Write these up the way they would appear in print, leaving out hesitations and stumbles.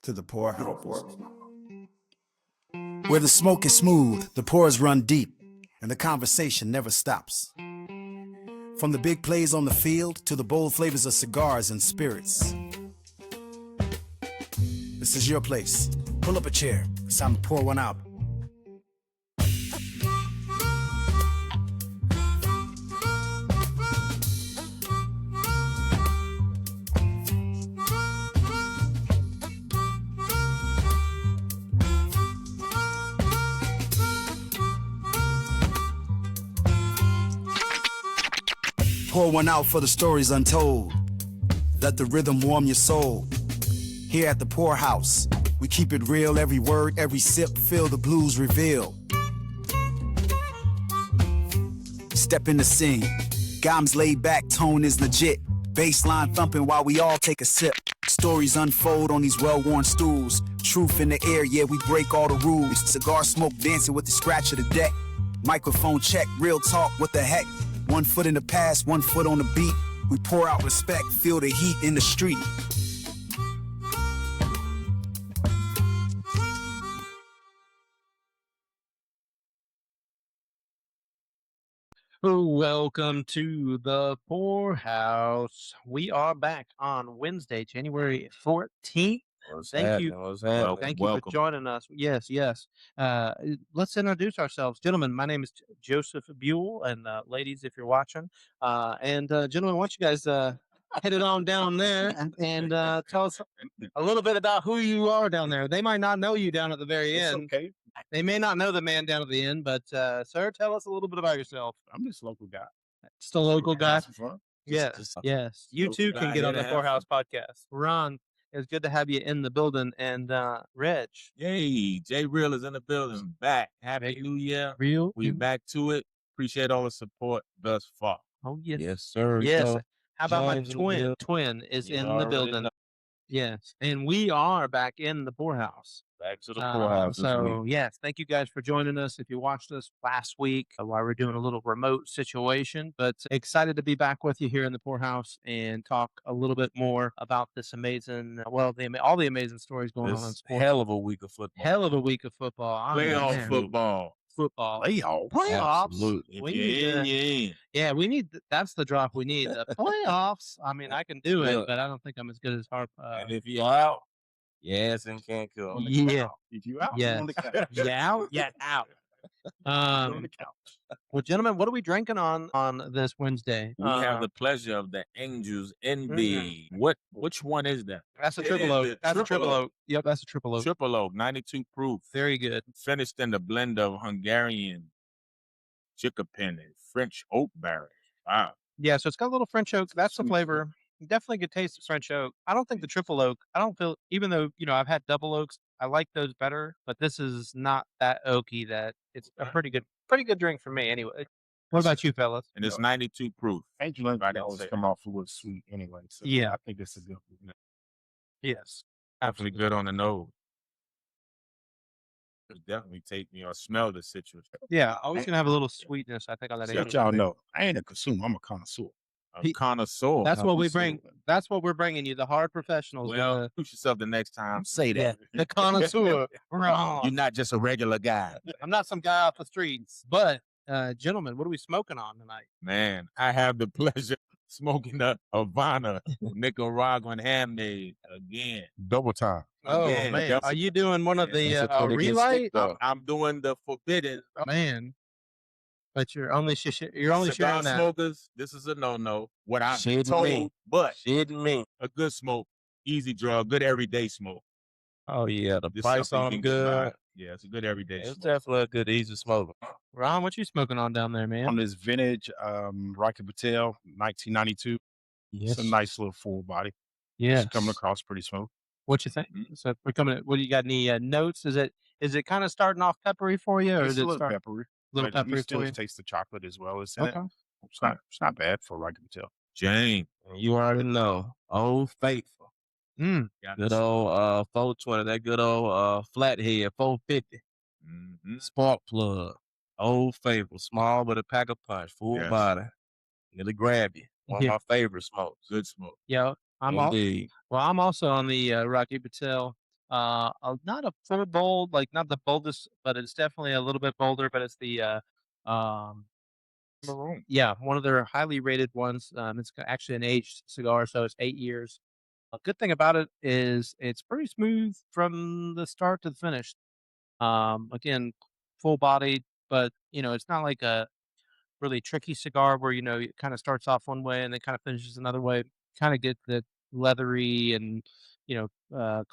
to the poorhouse, where the smoke is smooth, the pores run deep, and the conversation never stops. From the big plays on the field to the bold flavors of cigars and spirits. This is your place. Pull up a chair. It's time to pour one out. Pour one out for the stories untold. Let the rhythm warm your soul. Here at the Poorhouse, we keep it real. Every word, every sip, feel the blues reveal. Step in the scene. Gom's laid back, tone is legit. Bassline thumping while we all take a sip. Stories unfold on these well-worn stools. Truth in the air, yeah, we break all the rules. Cigar smoke dancing with the scratch of the deck. Microphone check, real talk, what the heck? 1 foot in the past, 1 foot on the beat. We pour out respect, feel the heat in the street. Welcome to the Poorhouse. We are back on Wednesday, January 14th. Thank you for joining us. Yes. Let's introduce ourselves. Gentlemen, my name is Joseph Buell, and ladies, if you're watching. Gentlemen, why don't you guys head it on down there and tell us a little bit about who you are down there. They might not know you down at the very end. Okay. They may not know the man down at the end, but sir, tell us a little bit about yourself. I'm just a local guy. Just a local guy. Have some fun. Yes. You too can get on the Poorhouse podcast. Ron, it's good to have you in the building. And Reg. Yay, Jay Real is in the building. Back. Happy New Year. Real. We back to it. Appreciate all the support thus far. Oh, yes. Yes, sir. Yes. So, How about my join the twin? deal. Twin is You in the already building. know. Yes. And we are back in the Poorhouse. Back to the Poorhouse. this So, week. yes, thank you guys for joining us. If you watched us last week while we're doing a little remote situation, but excited to be back with you here in the Poorhouse and talk a little bit more about this amazing, all the amazing stories going on in This sports. hell of a week of football. Hell of a week of football. I mean, Playoff man, football. football. Playoffs. Absolutely. If We you're need in, to- you're in. Yeah, we need. That's the drop we need. The playoffs. I mean, I can do it, Yeah. but I don't think I'm as good as Harp. And if you're out, Yes, and can't kill. Yeah. If you out, Yes. you on the couch. Yeah, out. Yeah, out. You on Um, the couch. well, gentlemen, what are we drinking on this Wednesday? we have the pleasure of the Angels Envy. Which one is that? That's a It triple is oak. the That's a triple triple oak. Yep, that's a triple oak. Triple Oak, 92 proof. Very good. Finished in the blend of Hungarian chickapin and French oak berry. Wow. Yeah, so it's got a little French oak. That's the Sweet. flavor. You definitely could taste the French oak. I don't think the triple oak. I don't feel, even though I've had double oaks, I like those better. But this is not that oaky. That it's a pretty good drink for me anyway. What about you, fellas? And it's 92 proof. Angel Envy Right always outside. come off a little sweet anyway. So Yeah. I think this is a good one. Yes. Definitely good on the nose. It definitely take me or smell the citrus. Yeah, always gonna have a little sweetness. I think on that. See, let Angel y'all Envy. know, I ain't a consumer. I'm a connoisseur. A He- connoisseur. That's what we Connoisseur. bring. That's what we're bringing you, the hard professionals. Well, push yourself the next time. Say that. the connoisseur. Wrong. You're not just a regular guy. I'm not some guy off the streets. But, gentlemen, what are we smoking on tonight? Man, I have the pleasure of smoking the Havana Nicaraguan handmade again. Double time. Oh Again, man, that's- are you doing one of the That's a pretty good relight? stick, though. I'm doing the forbidden. Man, but you're only you're only Cigar sharing that. smokers, this is a no-no. What I'm Shit told, me. but Shit me. a good smoke, easy drug, good everyday smoke. Oh yeah, the This price something on you them can good. buy. Yeah, it's a good everyday It's smoke. definitely a good easy smoker. Ron, what you smoking on down there, On man? this vintage Rocky Patel 1992. It's a nice little full body. Yeah. It's coming across pretty smooth. What you think? Mhm. So we're coming. What do you got? Any notes? Is it kind of starting off peppery for you, or It's is a it little peppery. little but you peppery still for you? taste the chocolate as well as in it. Okay. It's not bad for Rocky Patel. Jane. You already know. Old Faithful. Mm. got Good this. old 420. That good old Flathead 450. Mhm. Spark plug. Old Faithful. Small but a pack of punch. Full Yes. body. It'll grab you. One Yeah. of my favorite smokes. Good smoke. Yeah. I'm Indeed. also on the Rocky Patel not a full bold, like not the boldest, but it's definitely a little bit bolder. But it's the Maroon. yeah, one of their highly rated ones. It's actually an aged cigar, so it's 8 years. A good thing about it is it's pretty smooth from the start to the finish. Again, full bodied, but it's not like a really tricky cigar where it kind of starts off one way and then kind of finishes another way. Kind of get the leathery and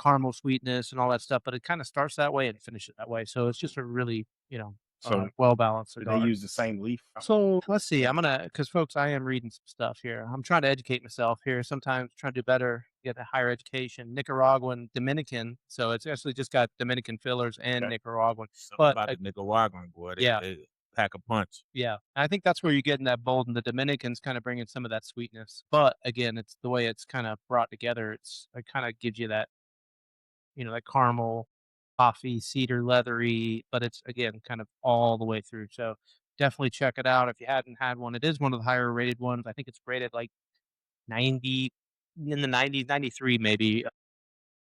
caramel sweetness and all that stuff, but it kind of starts that way and finishes that way. So it's just a really So well balanced do cigar. they use the same leaf? So let's see. Because folks, I am reading some stuff here. I'm trying to educate myself here. Sometimes trying to do better, get a higher education. Nicaraguan, Dominican. So it's actually just got Dominican fillers and Okay. Nicaraguan. Something But about the Nicaraguan, boy. yeah. They pack a punch. Yeah, I think that's where you're getting that bold, and the Dominicans kind of bringing some of that sweetness. But again, it's the way it's kind of brought together. It kind of gives you that, that caramel, coffee, cedar, leathery, but it's again kind of all the way through. So definitely check it out if you hadn't had one. It is one of the higher rated ones. I think it's rated like 90 in the 90s, 93 maybe.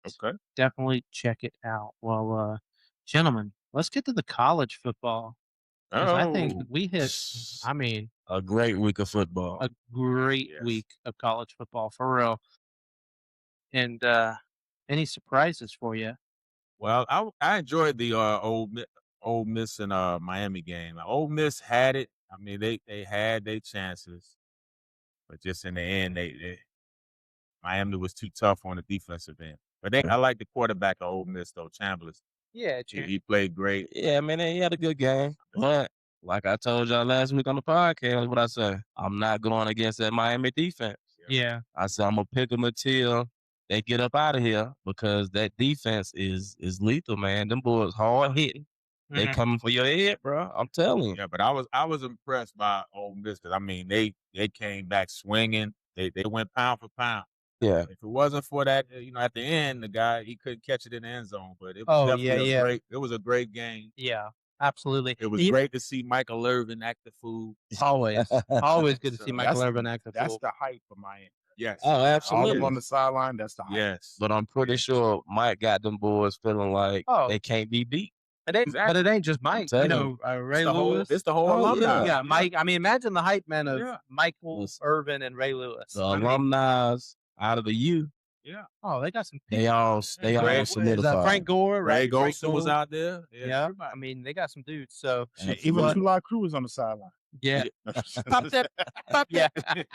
Okay. Definitely check it out. Well, gentlemen, let's get to the college football. 'Cause I think we hit, I mean, a great week of football. a great Yes. week of college football for real. And any surprises for you? Well, I enjoyed the Ole Miss and Miami game. Ole Miss had it. I mean, they had their chances, but just in the end, Miami was too tough on the defensive end. But I like the quarterback of Ole Miss though, Chambliss. Yeah, He played great. Yeah, man, he had a good game. But like I told y'all last week on the podcast, what I say, I'm not going against that Miami defense. yeah. I said I'm gonna pick them until they get up out of here because that defense is lethal, man. Them boys hard hitting. They Mhm. coming for your head, bro. I'm telling you. Yeah, but I was impressed by Ole Miss because I mean they came back swinging. They went pound for pound. Yeah. If it wasn't for that, at the end, the guy he couldn't catch it in the end zone. But it was Oh, definitely yeah. great. It was a great game. Yeah, absolutely. It was great to see Michael Irvin act the fool. Always, always good to So see Michael that's- Irvin act the That's fool. the hype of Miami. Yes. Oh, All absolutely. them on the sideline, that's the hype. Yes. But I'm pretty sure Mike got them boys feeling like Oh. they can't be beat. But it ain't just Mike. telling Ray Lewis. It's the whole Oh, alumni. Yeah, Mike. I mean, imagine the hype man of Yeah. Michael Listen. Irvin and Ray Lewis. The I mean, alumni out of the U, Yeah. oh, they got some. they all Is that solidified. Frank Gore? Ray Right? Frank Golson was Gore. out there. Yeah, everybody. I mean, they got some dudes. So Shit, even But- July Crew was on the sideline. yeah, pop that, pop that.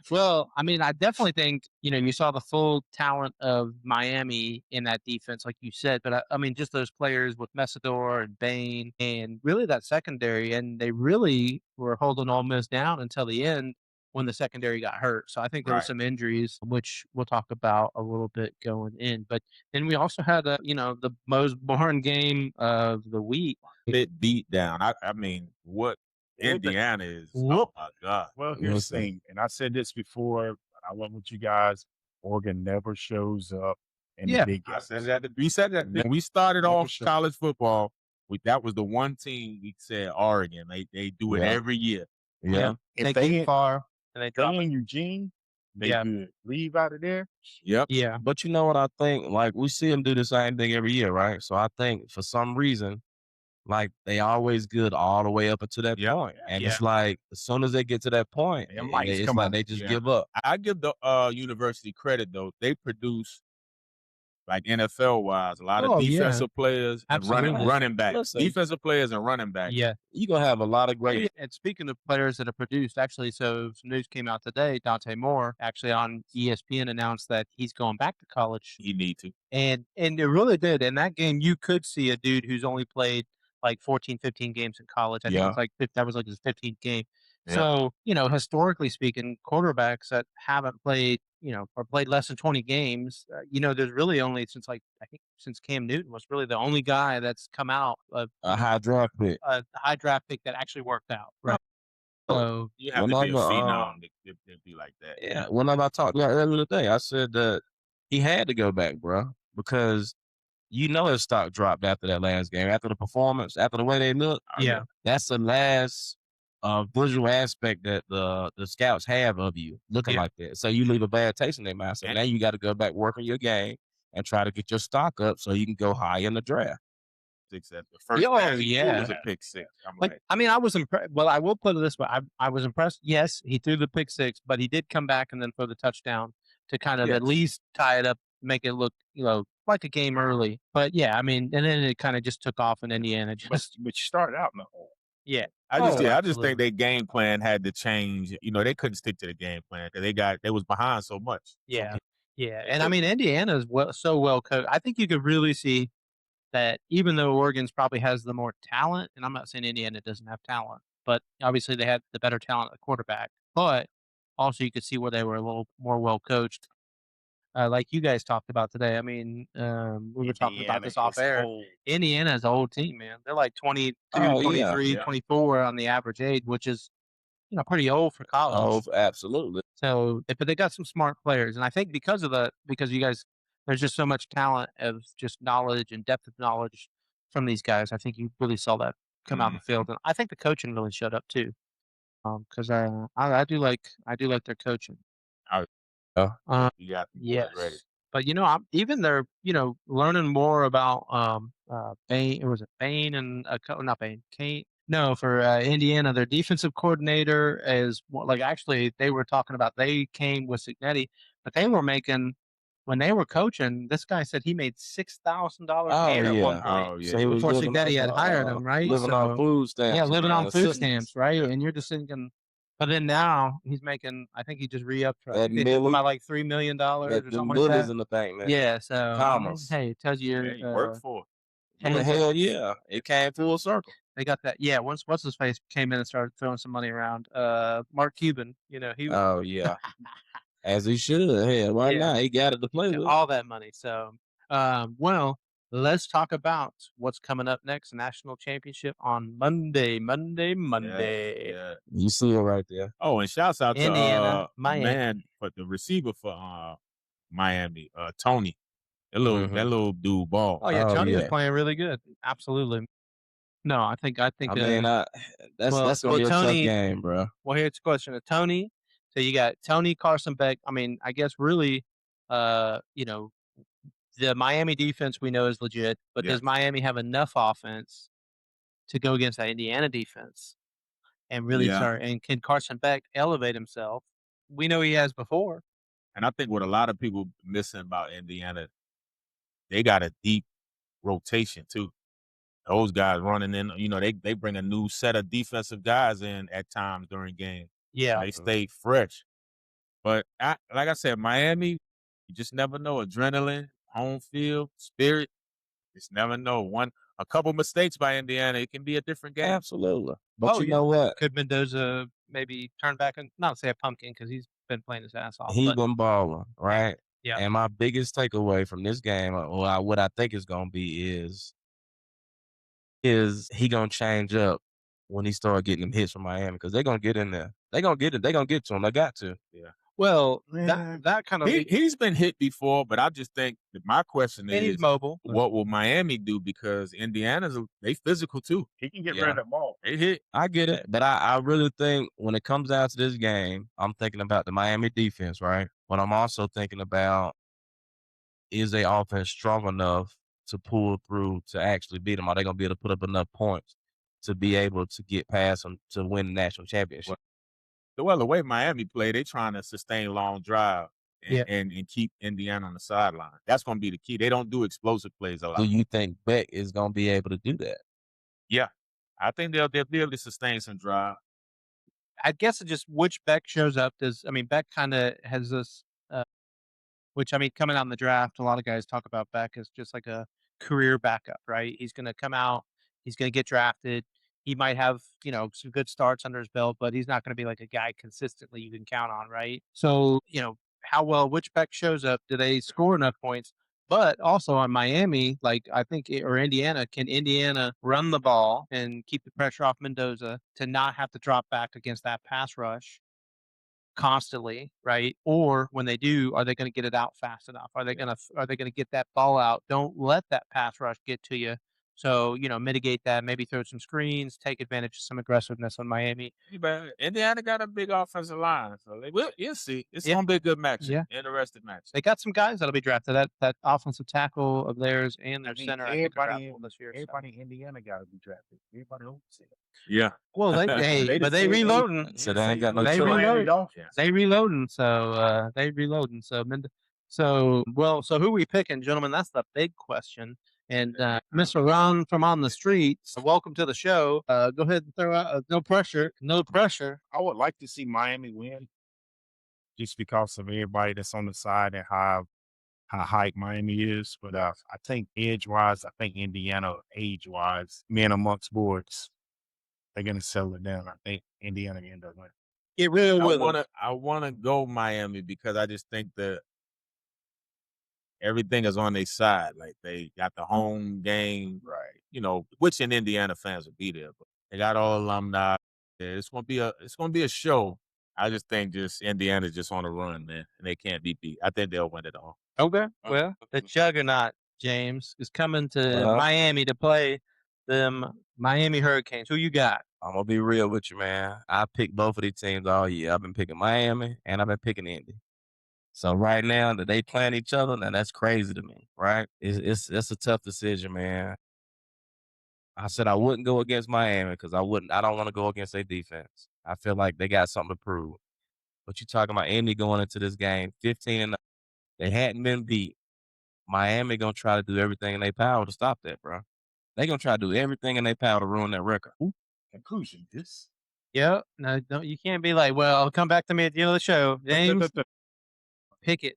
Well, I mean, I definitely think you saw the full talent of Miami in that defense, like you said. But I mean, just those players with Messidor and Bain, and really that secondary, and they really were holding Ole Miss down until the end when the secondary got hurt. So I think there were Right. some injuries, which we'll talk about a little bit going in. But then we also had the most boring game of the week. Bit beat down. I mean, what Indiana is. Whoop. Oh my God. Well, here's Listen. the thing, and I said this before. I went with you guys. Oregon never shows up in Yeah. the big I games. said that. We said that when we started Yeah, for off sure. college football. That was the one team we said Oregon. They do it Yeah. every year. Yeah. If They they came ain't far and they dropped. in Eugene, they Yeah. good. Leave out of there. Yep. Yeah. But you know what I think? Like we see them do the same thing every year, right? So I think for some reason, like they always good all the way up until that Yep. point. And Yeah. it's like as soon as they get to that point, Them lights it's come like on. they just Yeah. give up. I give the university credit though. They produce like NFL wise a lot Oh, of yeah. defensive players and Absolutely. running backs. Listen. Defensive players and running backs. Yeah. You're gonna have a lot of great And speaking of players that are produced, actually, so some news came out today. Dante Moore actually on ESPN announced that he's going back to college, You need to. and it really did. In that game, you could see a dude who's only played like 14, 15 games in college. I think Yeah. it's like that was like his 15th game. Yeah. So historically speaking, quarterbacks that haven't played, or played less than 20 games, there's really only since Cam Newton was really the only guy that's come out of a high draft pick. a high draft pick that actually worked out. Right. So You have to Well, be a no, phenom to be like that. Yeah, whenever I talked about it earlier today, I said that he had to go back, bro, because his stock dropped after that last game, after the performance, after the way they look. yeah. That's the last visual aspect that the scouts have of you looking Yeah. like that. So you leave a bad taste in their mouth. So And- now you got to go back working your game and try to get your stock up so you can go high in the draft. At the first yeah. it was a pick six. I'm Like, I mean, I was impressed. Well, I will put it this way: I was impressed. Yes, he threw the pick six, but he did come back and then throw the touchdown to kind of at least tie it up, make it look, like a game early. But yeah, I mean, and then it kind of just took off in Indiana. But you started out in the hole. Yeah. I just think their game plan had to change. They couldn't stick to the game plan because they was behind so much. Yeah. Yeah. And I mean, Indiana is so well coached. I think you could really see that even though Oregon's probably has the more talent, and I'm not saying Indiana doesn't have talent, but obviously they had the better talent at quarterback. But also you could see where they were a little more well coached. Like you guys talked about today. I mean, we were talking about this off air. Indiana's an old team, man. They're like 22, 23, 24 on the average age, which is, pretty old for college. Oh, absolutely. So, but they got some smart players. And I think because you guys, there's just so much talent of just knowledge and depth of knowledge from these guys. I think you really saw that come out in the field. And I think the coaching really showed up too. Cause I do like their coaching. Yes. Ready. But I'm even they're learning more about Bain. Was it Bain and not Bain? Kane? No, for Indiana, their defensive coordinator is actually they were talking about they came with Signetti, but they were making when they were coaching. This guy said he made $6,000 a year at one point. Oh yeah, so he was before Signetti had hired him, right? Living on food stamps. Yeah, living on food stamps, right? And you're just thinking. But then now he's making. I think he just re-upped by like $3 million or something like that. In the bank, man. Yeah, so Thomas. Hey, it tells you you work for it. Hell yeah, it came full circle. They got that. Yeah, once what's his face came in and started throwing some money around. Mark Cuban, he. Oh yeah, as he should. Hell, why not? He got it to play with all that money. So, well, let's talk about what's coming up next. National championship on Monday. Yeah. You see it right there. Oh, and shouts out Indiana, to man, but the receiver for Miami, Tony. That little dude ball. Oh yeah, Tony was playing really good. Absolutely. No, I think. I mean, that's gonna be a tough game, bro. Well, here's the question of Tony. So you got Tony, Carson Beck. I mean, I guess really, the Miami defense we know is legit, but does Miami have enough offense to go against that Indiana defense and really start? And can Carson Beck elevate himself? We know he has before. And I think what a lot of people missing about Indiana, they got a deep rotation too. Those guys running in, they bring a new set of defensive guys in at times during games. Yeah. They stay fresh. But like I said, Miami, you just never know. Adrenaline, home field, spirit, just never know. A couple mistakes by Indiana, it can be a different game. Absolutely. But you know what? Could Mendoza maybe turn back and not say a pumpkin because he's been playing his ass off. He's been balling, right? Yeah. And my biggest takeaway from this game, or what I think is going to be is he going to change up when he start getting them hits from Miami because they're going to get in there. They're going to get it. They're going to get to him. They got to. Yeah. Well, that kind of he's been hit before, but I just think that my question is, he's mobile. What will Miami do? Because Indiana's they physical too. He can get rid of the ball. They hit. I get it, but I really think when it comes down to this game, I'm thinking about the Miami defense, right? But I'm also thinking about is their offense strong enough to pull through to actually beat them? Are they going to be able to put up enough points to be able to get past them to win the national championship? Well, the way Miami play, they're trying to sustain long drive and keep Indiana on the sideline. That's going to be the key. They don't do explosive plays a lot. Do you think Beck is going to be able to do that? Yeah. I think they'll be able to sustain some drive. I guess it's just which Beck shows up. Beck kind of has this, coming out in the draft, a lot of guys talk about Beck as just like a career backup, right? He's going to come out, he's going to get drafted. He might have, some good starts under his belt, but he's not going to be like a guy consistently you can count on, right? So, how well which Beck shows up, do they score enough points? But also on Miami, or Indiana, can Indiana run the ball and keep the pressure off Mendoza to not have to drop back against that pass rush constantly, right? Or when they do, are they going to get it out fast enough? Are they going to get that ball out? Don't let that pass rush get to you So, mitigate that, maybe throw some screens, take advantage of some aggressiveness on Miami. But Indiana got a big offensive line, so you'll see. It's Yeah. gonna be a good match. Yeah. Interesting match. They got some guys that'll be drafted. That offensive tackle of theirs and their center, I think, are draftable this year. Everybody in Indiana got to be drafted. Everybody else. Yeah. Well, but they reloading. So they ain't got no They choice. reloading. They reloading. So they reloading. So who we picking, gentlemen? That's the big question. And Mr. Ron from on the streets, welcome to the show. Go ahead and throw out no pressure. No pressure. I would like to see Miami win, just because of everybody that's on the side and how hype Miami is. But I think edge-wise, I think Indiana, age-wise, men amongst boards, they're going to settle it down. I think Indiana end up winning. Get real with them. I want to go Miami because I just think that everything is on their side. Like, they got the home game, right? Which in Indiana fans will be there, but they got all alumni. It's gonna be a show. I just think Indiana's just on a run, man, and they can't be beat. I think they'll win it all. Okay. Well, the juggernaut, James, is coming to Miami to play them Miami Hurricanes. Who you got? I'm gonna be real with you, man. I picked both of these teams all year. I've been picking Miami and I've been picking Indy. So right now that they playing each other, now that's crazy to me, right? It's a tough decision, man. I said I wouldn't go against Miami because I don't want to go against their defense. I feel like they got something to prove. But you talking about Indy going into this game 15-0. They hadn't been beat. Miami gonna try to do everything in their power to stop that, bro. They gonna try to do everything in their power to ruin that record. Conclusion, this. Yep. No, you can't be like, well, come back to me at the end of the show. James, pick it.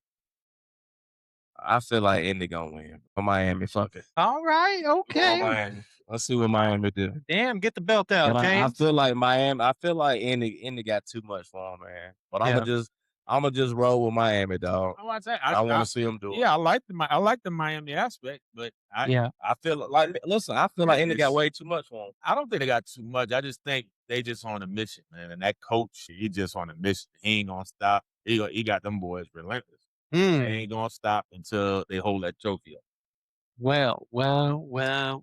I feel like Indy gonna win. But Miami, fuck it. All right, okay. Let's see what Miami do. Damn, get the belt out, James. I feel like Indy got too much for him, man. But I'm gonna just roll with Miami, dog. I want to see them do it. Yeah, I like the Miami aspect, but I feel like Indy got way too much for him. I don't think they got too much. I just think they just on a mission, man. And that coach, he just on a mission. He ain't gonna stop. He got them boys relentless. They ain't gonna stop until they hold that trophy up. Well.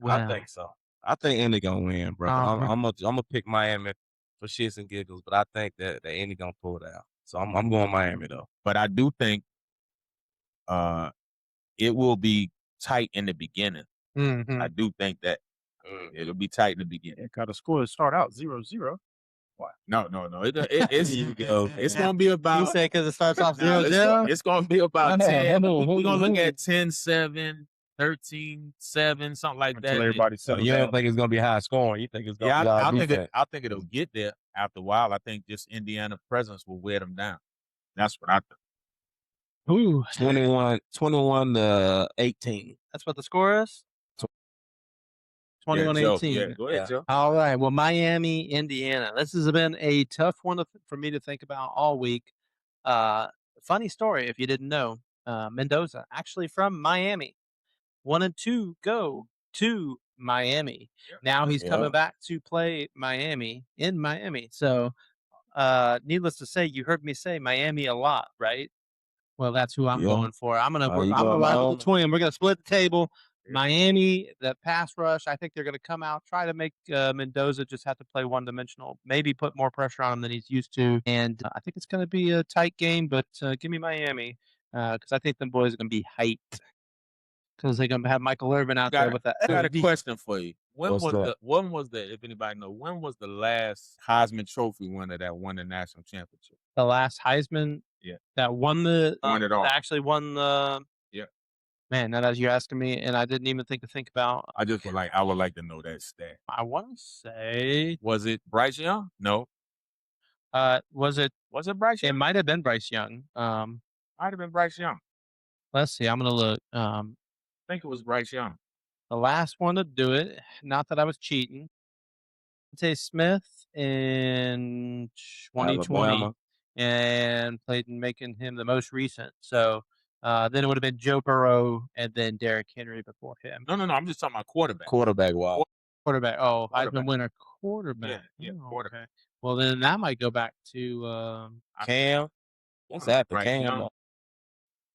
I think so. I think Indy gonna win, bro. I'm gonna pick Miami for shits and giggles, but I think that Indy gonna pull it out. So I'm going Miami though. But I do think it will be tight in the beginning. Mm-hmm. I do think that it'll be tight in the beginning. Got a score to start out 0-0. What? No. It's gonna be about. You say because it starts off 0-0. It's gonna be about 10. We're gonna look at 10-7. 13-7, something like that. Everybody you don't think it's gonna be high scoring? You think it's gonna be I think it'll get there after a while. I think just Indiana presence will wear them down. That's what I think. Ooh, 21 to 18. That's what the score is. 21-18. Yeah, go ahead, Joe. All right. Well, Miami, Indiana. This has been a tough one for me to think about all week. Funny story, if you didn't know, Mendoza actually from Miami. 1 and 2 go to Miami. Yep. Now he's coming back to play in Miami. So, needless to say, you heard me say Miami a lot, right? Well, that's who I'm going for. I'm gonna ride with the twin. We're gonna split the table. Yeah. Miami, the pass rush. I think they're gonna come out, try to make Mendoza just have to play one-dimensional. Maybe put more pressure on him than he's used to. And I think it's gonna be a tight game. But give me Miami because I think them boys are gonna be hyped. Because they're gonna have Michael Irvin out there with that. I got a question for you. When was the if anybody know, when was the last Heisman Trophy winner that won the national championship? The last Heisman that won the actually won the Man, now that you're asking me, and I didn't even think about. I would like to know that stat. I want to say, was it Bryce Young? No. Was it Bryce Young? It might have been Bryce Young. Might have been Bryce Young. Let's see. I'm gonna look. I think it was Bryce Young. The last one to do it. Not that I was cheating. Say Smith in 2020 Alabama. and played in making him the most recent. So then it would have been Joe Burrow and then Derrick Henry before him. No. I'm just talking about quarterback. Wow. Quarterback. Oh, Heisman winner quarterback. Yeah, quarterback. Okay. Well, then that might go back to Cam. What's that? Cam.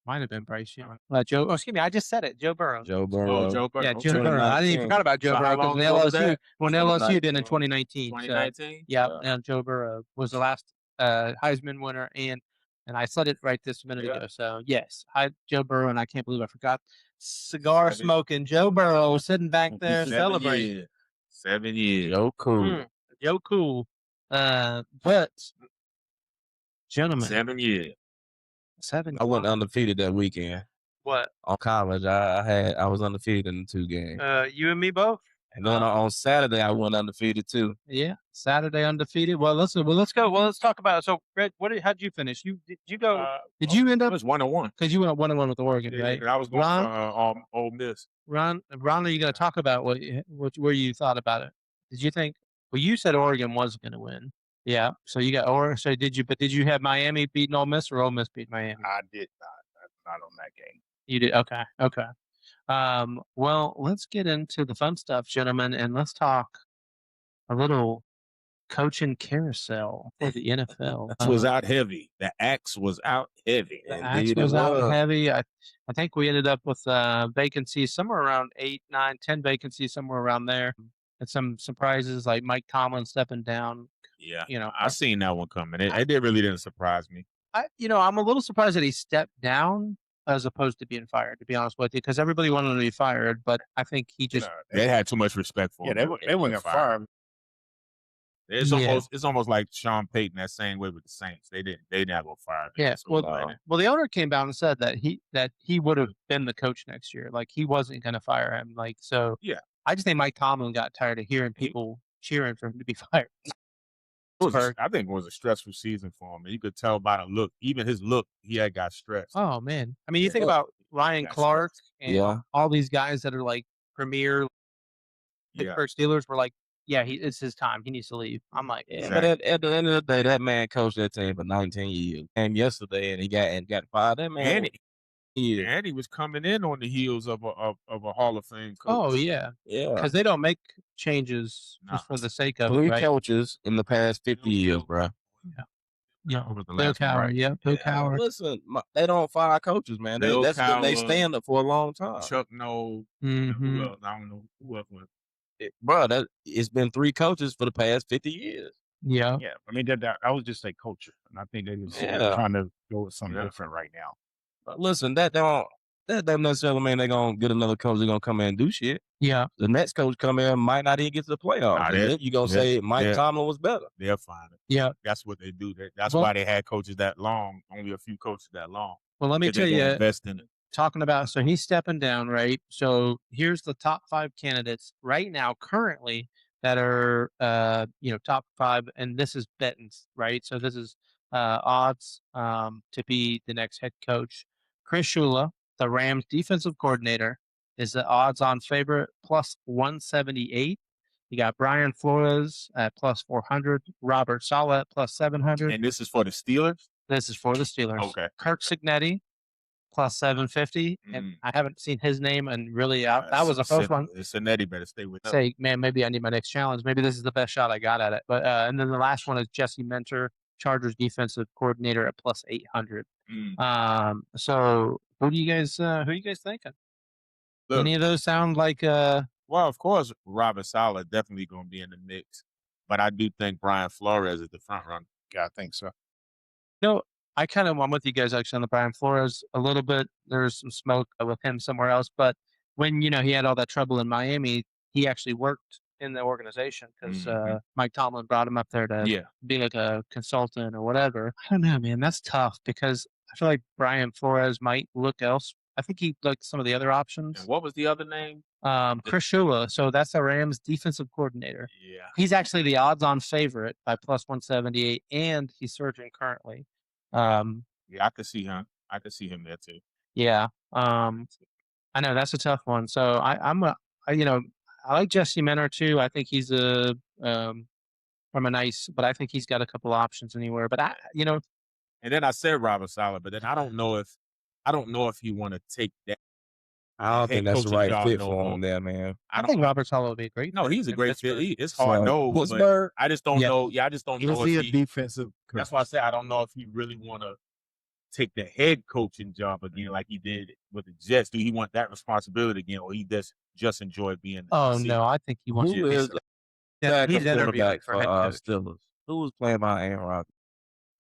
Might have been Bryce Young. Joe. Oh, excuse me. I just said it. Joe Burrow. Joe Burrow. Oh, Joe Burrow. Yeah, Okay. Joe Burrow. I didn't even forgot about Joe So Burrow how because long when ago was LSU that? when LSU did in 2019. 2019. Yeah, and Joe Burrow was the last Heisman winner, and I said it right this minute ago. So yes, Joe Burrow, and I can't believe I forgot. Cigar smoking Joe Burrow sitting back there celebrating. 7 years. Joe Cool. Joe Cool. But gentlemen, 7 years. 7. I went undefeated that weekend. What? On college, I was undefeated in the 2 games. You and me both. And then on Saturday, I went undefeated too. Yeah, Saturday undefeated. Well, let's go. Well, let's talk about it. So, Brett, how'd you finish? Did you go? Did you end up? It was 1-1 because you went 1-1 with Oregon, right? I was going for Ole Miss. Ron, are you going to talk about where you thought about it? Did you think? Well, you said Oregon was going to win. Yeah. So you got Oregon. So did you? But did you have Miami beating Ole Miss or Ole Miss beat Miami? I did not. Not on that game. You did. Okay. Okay. Well, let's get into the fun stuff, gentlemen, and let's talk a little coaching carousel for the NFL. It was out heavy. The axe was out heavy. The axe was out heavy. I think we ended up with vacancies somewhere around 8, 9, 10 vacancies, somewhere around there. And some surprises like Mike Tomlin stepping down. Yeah, I seen that one coming. It really didn't surprise me. I'm a little surprised that he stepped down as opposed to being fired, to be honest with you, because everybody wanted him to be fired, but I think he just they had too much respect for him. Yeah, they wouldn't have fired him. It's almost like Sean Payton that same way with the Saints. They didn't go fire him. Yeah. Well, the owner came down and said that he would have been the coach next year. Like he wasn't going to fire him. Like so. Yeah. I just think Mike Tomlin got tired of hearing people cheering for him to be fired. I think it was a stressful season for him. You could tell by the look, even his look, he had got stressed. Oh man, I mean, you think about Ryan Clark and all these guys that are like premier Pittsburgh Steelers were like, yeah, it's his time. He needs to leave. I'm like, yeah. But at the end of the day, that man coached that team for 19 years. And yesterday, and he got fired. That man. And he was coming in on the heels of a Hall of Fame coach. Oh yeah, because they don't make changes just for the sake of 3 coaches in the past 50 years, bro. Yeah, Bill Cowher. Yeah, Bill Cowher. Listen, they don't fire coaches, man. That's what they stand up for a long time. Chuck Noll. Who else? I don't know who else was. Bro, it's been 3 coaches for the past 50 years. Yeah. Yeah. I mean, that was just a culture. And I think they was trying to go with something different right now. But listen, that don't necessarily mean they're going to get another coach that's going to come in and do shit. Yeah. The next coach come in might not even get to the playoffs. You're going to say Mike Tomlin was better. They'll find it. Yeah. That's what they do. That's why they had coaches that long, only a few coaches that long. Well, let me tell you, invest in it. Talking about, so he's stepping down, right? So here's the top 5 candidates right now, currently, that are, top 5, and this is Benton's, right? So this is odds to be the next head coach. Chris Shula, the Rams defensive coordinator, is the odds-on favorite, plus 178. You got Brian Flores at plus 400, Robert Saleh at plus 700. And this is for the Steelers? This is for the Steelers. Okay. Kirk Cignetti, plus 750, and I haven't seen his name, and really, that was the first one. Cignetti better stay with us. Say, man, maybe I need my next challenge. Maybe this is the best shot I got at it. But and then the last one is Jesse Mentor, Chargers defensive coordinator, at plus 800. So who are you guys thinking? Look, any of those sound like well, of course, Robert Saleh definitely going to be in the mix, but I do think Brian Flores is the front runner. Yeah, I think so. I'm with you guys actually on the Brian Flores a little bit. There's some smoke with him somewhere else, but when he had all that trouble in Miami, he actually worked in the organization because Mike Tomlin brought him up there to be like a consultant or whatever. I don't know, man. That's tough because I feel like Brian Flores might look else. I think he liked some of the other options. And what was the other name? Chris Shula. So that's the Rams defensive coordinator. Yeah. He's actually the odds-on favorite by plus 178, and he's surging currently. I could see him. I could see him there too. Yeah. I know that's a tough one. So I like Jesse Mentor too. I think he's but I think he's got a couple options anywhere. But And then I said Robert Saleh, but then I don't know if he want to take that. I don't think that's the right fit for him there, man. I think Robert Saleh would be a great. No, he's a great fit. It's hard, Pittsburgh. I just don't know. Yeah, I just don't know Is he if a defensive? That's why I say I don't know if he really want to take the head coaching job again like he did with the Jets? Do he want that responsibility again, or he just enjoy being the Oh DC? no, I think he wants. Who is Yeah, backup he's interviewing quarterback for for head coach. Steelers? Who was playing by Aaron Rodgers?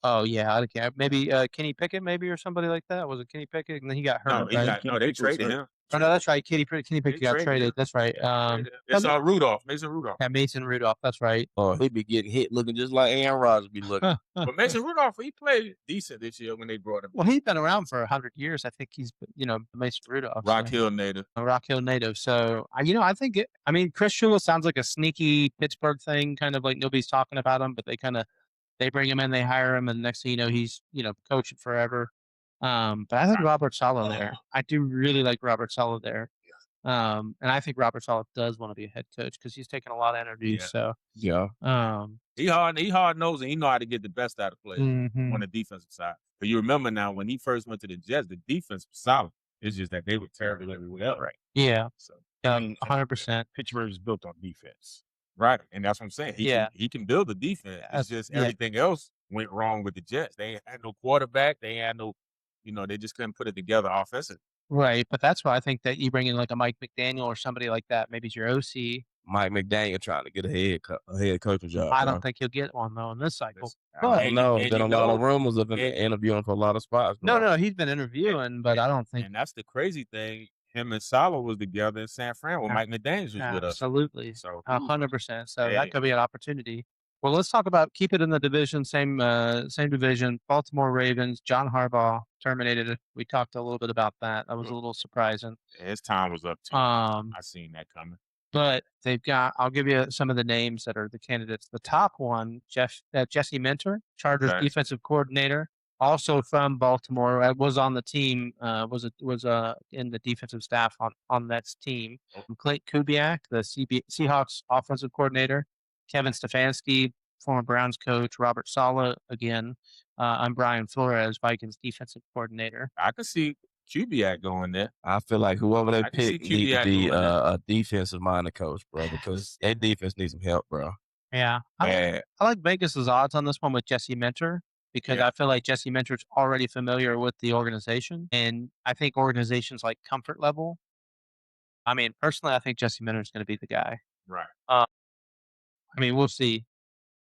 Oh yeah, I don't care. Maybe Kenny Pickett, maybe or somebody like that. Was it Kenny Pickett? And then he got hurt. No, they traded him. Oh no, that's right. Kenny Pickett got traded. That's right. It's Rudolph, Mason Rudolph. Yeah, Mason Rudolph. That's right. Oh, he be getting hit looking just like Aaron Rodgers be looking. But Mason Rudolph, he played decent this year when they brought him. Well, he's been around for 100 years. I think he's, Mason Rudolph. Rock Hill native. A Rock Hill native. So, I think Chris Shula sounds like a sneaky Pittsburgh thing, kind of like nobody's talking about him, but they bring him in, they hire him, and the next thing you know, he's, coaching forever. But I think Robert Saleh there. I do really like Robert Saleh there. And I think Robert Saleh does want to be a head coach because he's taking a lot of interviews. Yeah. So, yeah. He hard nosed and he know how to get the best out of players on the defensive side. But you remember now when he first went to the Jets, the defense was solid. It's just that they were terrible everywhere else. Right. Yeah. So 100%. Pittsburgh is built on defense. Right. And that's what I'm saying. He can build the defense. It's just everything else went wrong with the Jets. They had no quarterback. They had no, they just couldn't put it together offensively. Right. But that's why I think that you bring in like a Mike McDaniel or somebody like that. Maybe it's your OC. Mike McDaniel trying to get a head coaching job. I don't think he'll get one though in this cycle. I don't know. There's been a lot of rumors of him interviewing for a lot of spots. No, he's been interviewing, but I don't think. And that's the crazy thing. Him and Saleh was together in San Fran when Mike McDaniels was with us. Absolutely. So 100%. So that could be an opportunity. Well, let's talk about keep it in the division, same division. Baltimore Ravens. John Harbaugh terminated it. We talked a little bit about that. That was a little surprising. His time was up too. I seen that coming. But they've got. I'll give you some of the names that are the candidates. The top one, Jesse Minter, Chargers defensive coordinator, also from Baltimore. Was on the team. Was in the defensive staff on that team. Clint Kubiak, the Seahawks offensive coordinator. Kevin Stefanski, former Browns coach. Robert Saleh again. I'm Brian Flores, Vikings defensive coordinator. I could see Kubiak going there. I feel like whoever they pick needs to be a defensive-minded coach, bro, because that defense needs some help, bro. Yeah. I like Vegas's odds on this one with Jesse Minter because I feel like Jesse Minter's already familiar with the organization, and I think organizations like comfort level. Personally, I think Jesse Minter's going to be the guy. Right. We'll see.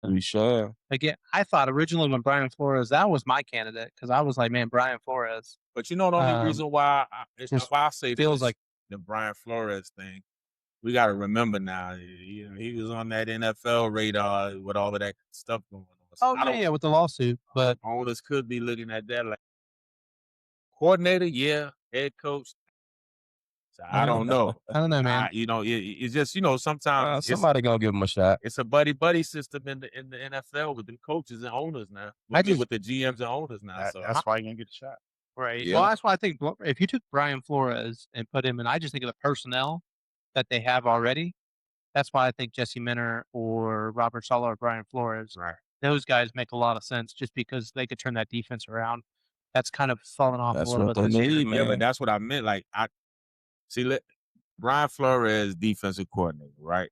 We sure. Again, I thought originally when Brian Flores, that was my candidate because I was like, man, Brian Flores. But the only reason why I say feels like the Brian Flores thing, we got to remember now, he was on that NFL radar with all of that stuff going on. So with the lawsuit, but owners could be looking at that like coordinator, head coach. So I don't know. I don't know, man. It's just sometimes somebody gonna give him a shot. It's a buddy system in the NFL with the coaches and owners now. With the GMs and owners now. That's why you're gonna get a shot. Right. Yeah. Well, that's why I think if you took Brian Flores and put him in, I just think of the personnel that they have already. That's why I think Jesse Minter or Robert Saleh or Brian Flores, those guys make a lot of sense just because they could turn that defense around. That's kind of fallen off a little bit. Yeah, but that's what I meant. Like Brian Flores, defensive coordinator, right?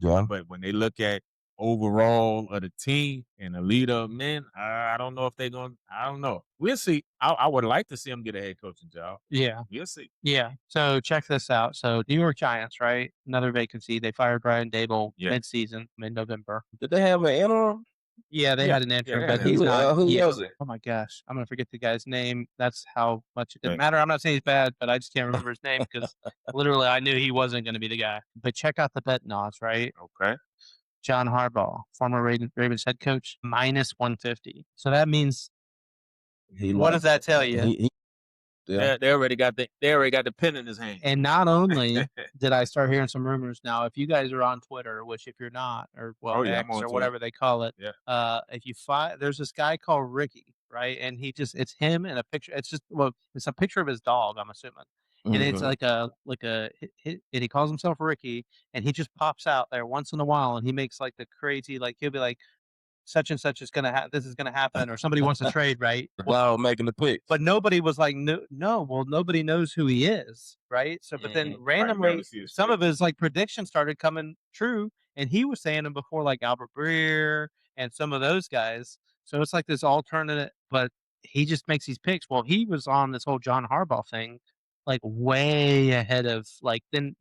Yeah. But when they look at overall of the team and the leader of men, I don't know if they're going. I don't know. We'll see. I would like to see him get a head coaching job. Yeah, we'll see. Yeah. So check this out. So New York Giants, right? Another vacancy. They fired Brian Dable mid-November. Did they have an interim? Yeah, they had an interim, but who was it? Oh my gosh, I'm gonna forget the guy's name. That's how much it didn't matter. I'm not saying he's bad, but I just can't remember his name because literally I knew he wasn't going to be the guy. But check out the betting odds, right? Okay. John Harbaugh, former Ravens head coach, -150. So that means, what does that tell you? They already got the pen in his hand. And not only did I start hearing some rumors now, if you guys are on Twitter, which if you're not, or X or whatever they call it, if you find, there's this guy called Ricky, right? And it's him and a picture. It's a picture of his dog, I'm assuming. And it's and he calls himself Ricky, and he just pops out there once in a while, and he makes like the crazy, like he'll be like, such and such is going to happen. This is going to happen, or somebody wants to trade, right? Wow, making the pick. But nobody was like, no. Well, nobody knows who he is, right? So, but then randomly, some of his like predictions started coming true, and he was saying them before, like Albert Breer and some of those guys. So it's like this alternate, but he just makes these picks. Well, he was on this whole John Harbaugh thing, like way ahead of then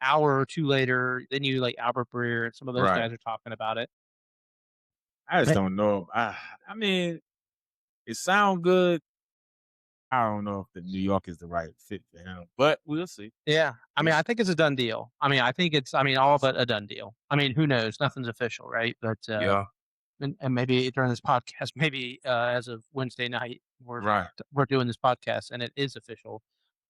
hour or two later, then Albert Breer and some of those Right. guys are talking about it. I just don't know. I mean, it sounds good. I don't know if the New York is the right fit for him, but we'll see. Yeah. I mean, I think it's a done deal. I mean, I think it's all but a done deal. I mean, who knows? Nothing's official, right? But Yeah. and maybe during this podcast, maybe as of Wednesday night, we're doing this podcast and it is official.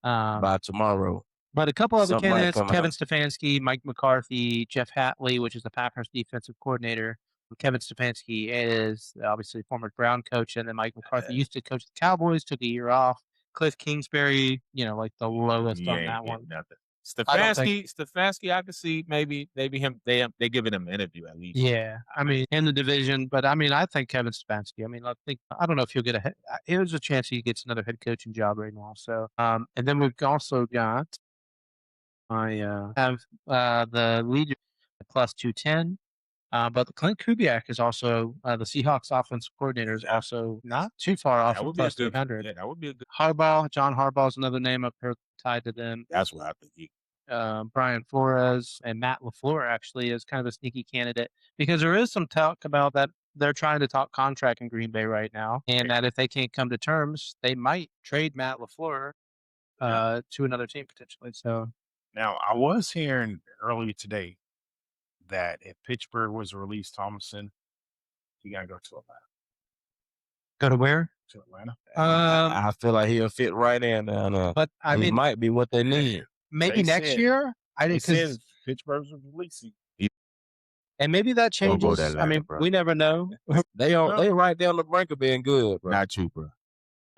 By tomorrow. But a couple other Something might candidates: come Kevin out. Stefanski, Mike McCarthy, Jeff Hatley, which is the Packers defensive coordinator. Kevin Stefanski is obviously former Brown coach, and then Mike McCarthy used to coach the Cowboys, took a year off. Cliff Kingsbury, like the lowest on that one. Nothing. Stefanski, I could see maybe him. They giving him an interview at least. Yeah, I mean, in the division, but I mean, I think Kevin Stefanski. I mean, I don't know if he'll get there's a chance he gets another head coaching job right now. So, and then we've also got have the leader plus 210. But Clint Kubiak is also the Seahawks offensive coordinator is also not too far off from plus 200. Yeah, that would be a good. John Harbaugh is another name up here tied to them. That's what I think. Brian Flores and Matt LaFleur actually is kind of a sneaky candidate because there is some talk about that they're trying to talk contract in Green Bay right now, and that if they can't come to terms, they might trade Matt LaFleur to another team potentially. So now I was hearing earlier today that if Pittsburgh was to release Thomason, you gotta go to Atlanta. Go to where? To Atlanta. I feel like he'll fit right in there. But I mean, he might be what they need. Maybe next year. I didn't because Pittsburgh's releasing. And maybe that changes. Atlanta, I mean, we never know. They right there on the brink of being good, bro. Not you, bro.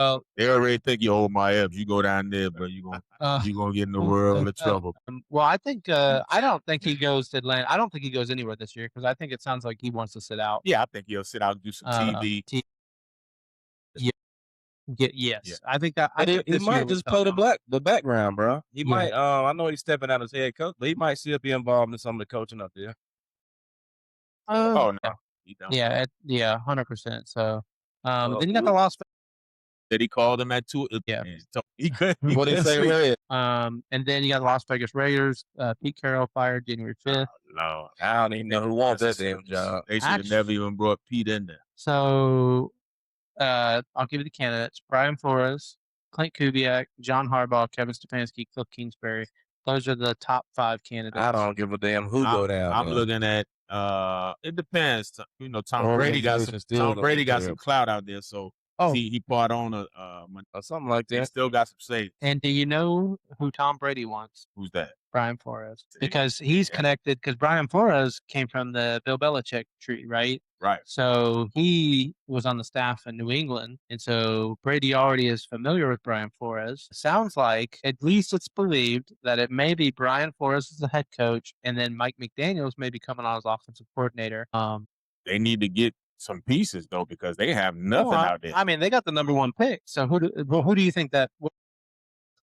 Oh, they already think you hold my abs. You go down there, bro. You gonna get in the world of trouble. Well, I think I don't think he goes to Atlanta. I don't think he goes anywhere this year because I think it sounds like he wants to sit out. Yeah, I think he'll sit out and do some TV. Yes, I think that. He might just play the background, bro. He might. I know he's stepping out as head coach, but he might still be involved in some of the coaching up there. Oh no, he don't. Yeah, 100%. So, then you got the Las Vegas. That he called him at 2. Yeah, he couldn't. What did he say? And then you got the Las Vegas Raiders. Pete Carroll fired January 5th. No, I don't even know who wants that damn job. They should have never even brought Pete in there. So, I'll give you the candidates: Brian Flores, Clint Kubiak, John Harbaugh, Kevin Stefanski, Cliff Kingsbury. Those are the top 5 candidates. I don't give a damn who go down. I'm looking at. It depends. Tom Brady got some clout out there, so he bought on or something like that. He still got some say. And do you know who Tom Brady wants? Who's that? Brian Flores, because he's connected. Because Brian Flores came from the Bill Belichick tree, right? Right. So he was on the staff in New England, and so Brady already is familiar with Brian Flores. Sounds like, at least it's believed, that it may be Brian Flores as the head coach, and then Mike McDaniels may be coming on as offensive coordinator. They need to get some pieces though, because they have nothing out there. I mean, they got the number 1 pick. So who do you think that?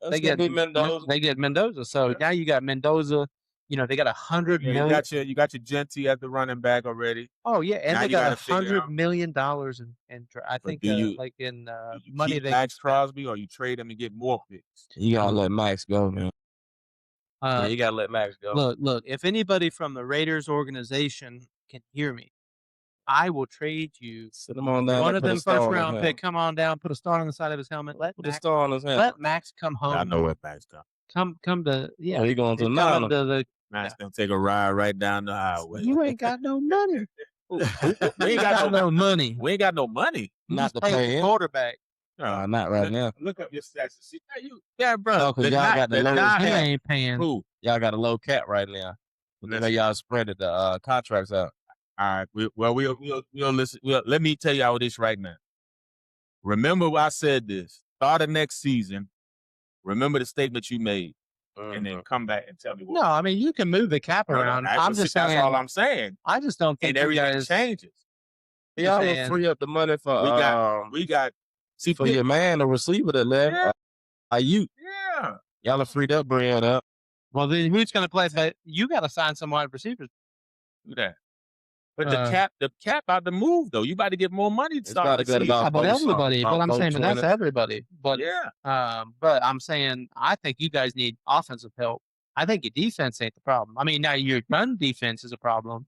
They get Mendoza. They get Mendoza. So now you got Mendoza. They got $100 million. You got your Genty at the running back already. Oh yeah, and now they got $100 million in I think money. They Max Crosby, or you trade him and get more picks. You gotta let Max go, man. You gotta let Max go. Look. If anybody from the Raiders organization can hear me, I will trade you. Sit him on down. One of them first-round pick. Come on down. Put a star on the side of his helmet. Put a star on his helmet. Let Max come home. I know where Max goes. Come to he going to the Max gonna take a ride right down the highway. You ain't got no money. We ain't got no money. We ain't got no money. Not to pay him. Quarterback. Not right now. Look up your stats and see. Bro. No, because y'all got the low. He ain't paying. Who? Y'all got a low cap right now. Y'all spread the contracts out. All right. We'll listen. Let me tell y'all this right now. Remember I said this. Start of next season. Remember the statement you made. And then come back and tell me what. No, I mean, you can move the cap around. I'm just saying. That's all I'm saying. I just don't think everything changes. Y'all will free up the money for we got see for your man, the receiver that left. You. Yeah. Y'all have freed up Brian up. Well, then who's going to play? But you got to sign some wide receivers. Do that. But the cap out the move though. You about to get more money. It's about to get about but everybody. But I'm saying, but that's 420. everybody. But but I'm saying, I think you guys need offensive help. I think your defense ain't the problem. I mean, now your run defense is a problem,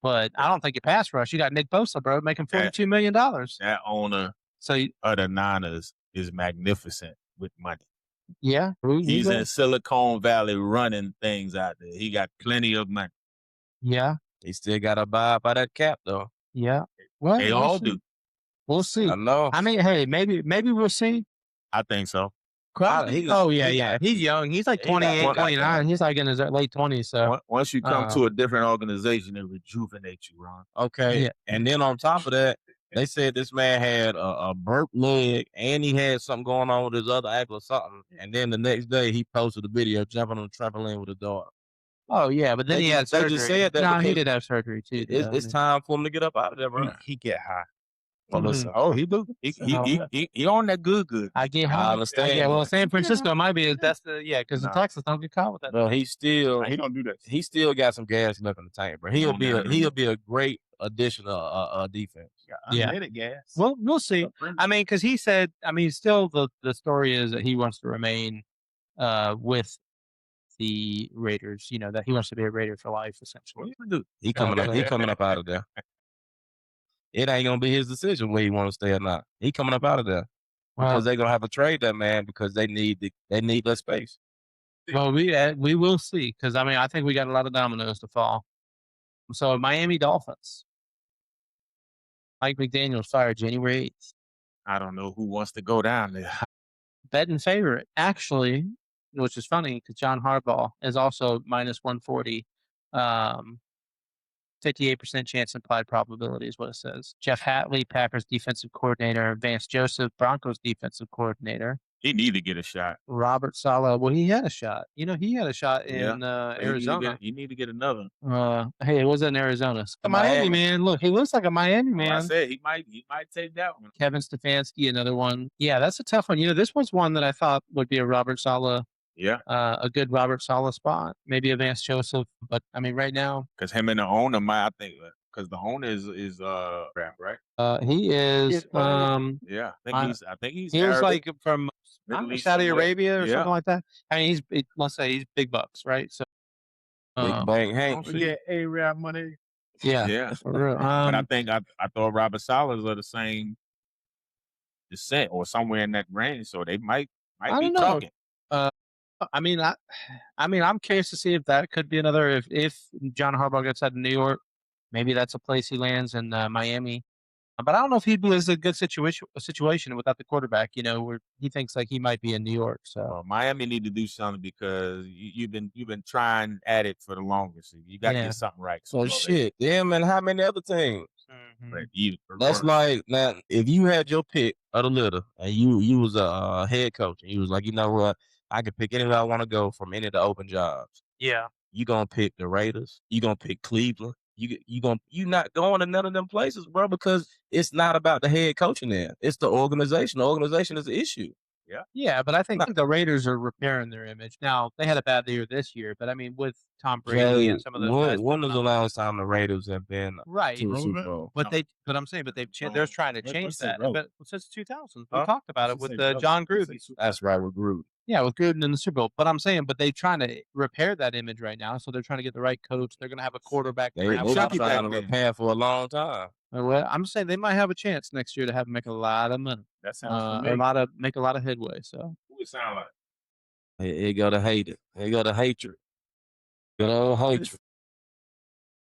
but I don't think your pass rush. You got Nick Bosa, bro, making $42 million. That owner of the Niners is magnificent with money. Yeah, he's in Silicon Valley running things out there. He got plenty of money. Yeah, he still got to buy by that cap though. Yeah, well, they all do. We'll see. I know. I mean, hey, maybe we'll see. I think so. Yeah. He's young. He's like 28, 29. He's like in his late 20s. So once you come to a different organization, it rejuvenates you, Ron. Okay. Yeah. And then on top of that, they said this man had a burnt leg and he had something going on with his other ankle or something. And then the next day he posted a video jumping on the trampoline with a dog. Oh, yeah. But then he had surgery. They just said that. No, he did have surgery too. It's time for him to get up out of there, bro. He get high. Well, listen. Oh, he do. He on that good. I get high. I understand. Yeah, well, San Francisco might be because in Texas don't get caught with that. No, he don't do that. He still got some gas left in the tank, bro. He'll be a great addition to defense. Unleaded gas. Well, we'll see. I mean, because he said, still the story is that he wants to remain with the Raiders. You know, that he wants to be a Raider for life, essentially. He coming up out of there. It ain't gonna be his decision where he want to stay or not. He coming up out of there because they're gonna have to trade that man because they need that space. Well, we will see because I think we got a lot of dominoes to fall. So Miami Dolphins, Mike McDaniel's fired January 8th. I don't know who wants to go down there. Betting favorite, actually, which is funny because John Harbaugh is also minus 140. 58% chance implied probability is what it says. Jeff Hatley, Packers defensive coordinator. Vance Joseph, Broncos defensive coordinator. He need to get a shot. Robert Saleh, well, he had a shot. He had a shot in Arizona. You need to get another. Hey, it was in Arizona. Miami man. Look, he looks like a Miami man. I said he might take that one. Kevin Stefanski, another one. Yeah, that's a tough one. this was one that I thought would be a Robert Saleh. Yeah. A good Robert Saleh spot. Maybe a Vance Joseph. But, right now. Because him and the owner I think, because the owner is right? He is. Yeah. I think he's he was Arabic. like from Saudi Arabia or something like that. Let's say he's big bucks, right? So. Big bang Hank. Don't forget Arab money. Yeah. Yeah. For real. But I think I thought Robert Saleh are the same descent or somewhere in that range. So they might be talking. I'm curious to see if that could be another. If John Harbaugh gets out of New York, maybe that's a place he lands in Miami. But I don't know if he'd be as a good situation without the quarterback. Where he thinks like he might be in New York. So Miami need to do something because you've been trying at it for the longest. So you got to get something right. So shit, them and how many other teams? Mm-hmm. That's like now. If you had your pick of the litter and you was a head coach and you was like, you know what? I can pick anywhere I want to go from any of the open jobs. Yeah. You gonna pick the Raiders. You gonna pick Cleveland. You not going to none of them places, bro, because it's not about the head coaching there. It's the organization. The organization is the issue. Yeah. Yeah, but I think the Raiders are repairing their image. Now, they had a bad year this year, but with Tom Brady and some of those when was the last time the Raiders have been right to a Super Bowl? But I'm saying, they're trying to change that. But since 2000, we talked about it with John Gruden. That's right, with Gruden. Yeah, with Gruden in the Super Bowl. But I'm saying, they're trying to repair that image right now. So they're trying to get the right coach. They're going to have a quarterback. They've been trying to repair for a long time. Well, I'm saying they might have a chance next year to make a lot of money. That sounds familiar. Make a lot of headway. So who it sound like? It go to hate it. It go to hatred. Good old hatred.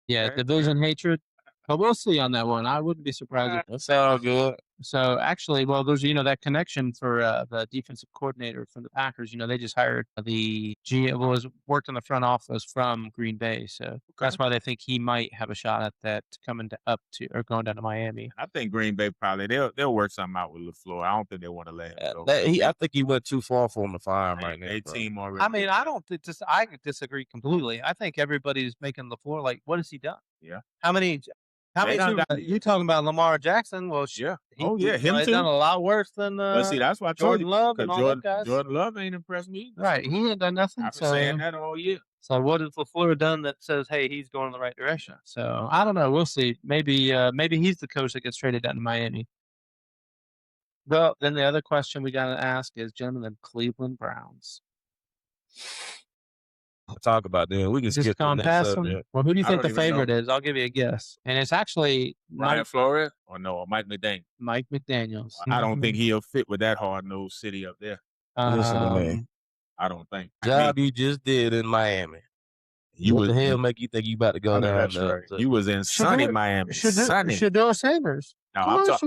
Yeah, division hatred. But we'll see on that one. I wouldn't be surprised. That sounds good. So actually, well, there's that connection for the defensive coordinator from the Packers. They just hired the GM worked in the front office from Green Bay, so that's why they think he might have a shot at that coming going down to Miami. I think Green Bay probably they'll work something out with LaFleur. I don't think they want to let him go. I think he went too far for him to fire him right now. Team already. I don't I disagree completely. I think everybody's making LaFleur like, what has he done? Yeah. How many you talking about Lamar Jackson? Well, yeah. Him too. He's done a lot worse than. But see, that's why I told Jordan Love and all those guys. Jordan Love ain't impressed me. Right, he ain't done nothing. I've been saying that all year. So what has LaFleur done that says, hey, he's going in the right direction? So I don't know. We'll see. Maybe he's the coach that gets traded down to Miami. Well, then the other question we got to ask is, gentlemen, the Cleveland Browns. Talk about them. We can Just skip the gone next past them. subject. Well, who do you I think don't the even know. favorite is? I'll give you a guess. And it's actually Brian Flores or Mike McDaniel. Mike McDaniels. I don't think he'll fit with that hard-nosed city up there. Listen to me. I don't think. Job you just did in Miami. What the hell make you think you about to go down there? You was in sunny Miami. Sunny. Shador Sanders. No, I'm just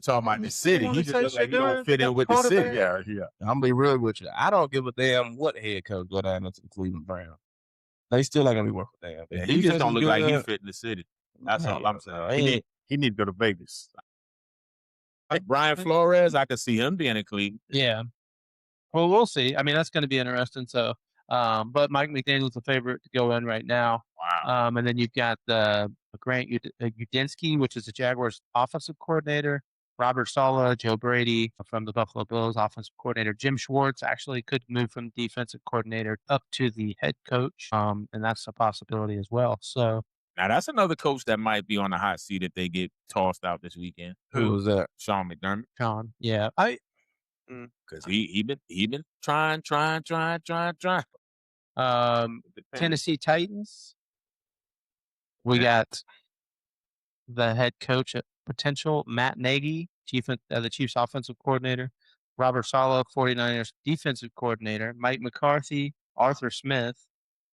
talking about the city. He just looks like he don't fit in with the city. Yeah. I'm gonna be real with you. I don't give a damn what head coach go down into the Cleveland Browns. They still ain't gonna be working damn. Yeah, he just don't look like he fit in the city. That's all I'm saying. He need to go to Vegas. Brian Flores, I could see him being in Cleveland. Yeah. Well, we'll see. I mean, that's going to be interesting. So, but Mike McDaniel's the favorite to go in right now. Wow. And then you've got Grant Udinski, which is the Jaguars offensive coordinator. Robert Saleh, Joe Brady from the Buffalo Bills offensive coordinator. Jim Schwartz actually could move from defensive coordinator up to the head coach. And that's a possibility as well. So now that's another coach that might be on the hot seat if they get tossed out this weekend. Who was that? Sean McDermott. Sean, yeah. Because he been trying. Tennessee Titans. We got the head coach at potential, Matt Nagy, the Chiefs offensive coordinator. Robert Saleh, 49ers defensive coordinator. Mike McCarthy, Arthur Smith,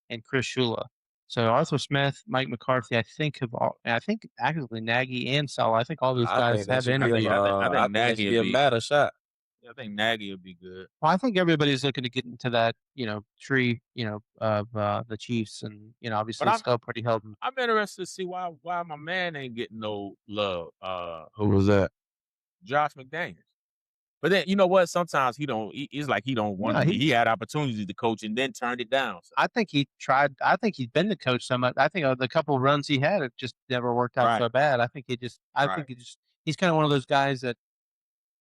and Chris Shula. So Arthur Smith, Mike McCarthy, I think actually Nagy and Saleh. I think all those guys have interviewed. I think Nagy would be a better shot. I think Nagy would be good. Well, I think everybody's looking to get into that, tree, of the Chiefs, and obviously it's still pretty held. I'm interested to see why my man ain't getting no love. Who was that? Josh McDaniels. But then you know what? Sometimes he don't. It's like he don't want. He had opportunities to coach and then turned it down. So. I think he tried. I think he's been the coach so much. I think the couple of runs he had, it just never worked out so bad. I think he's kind of one of those guys that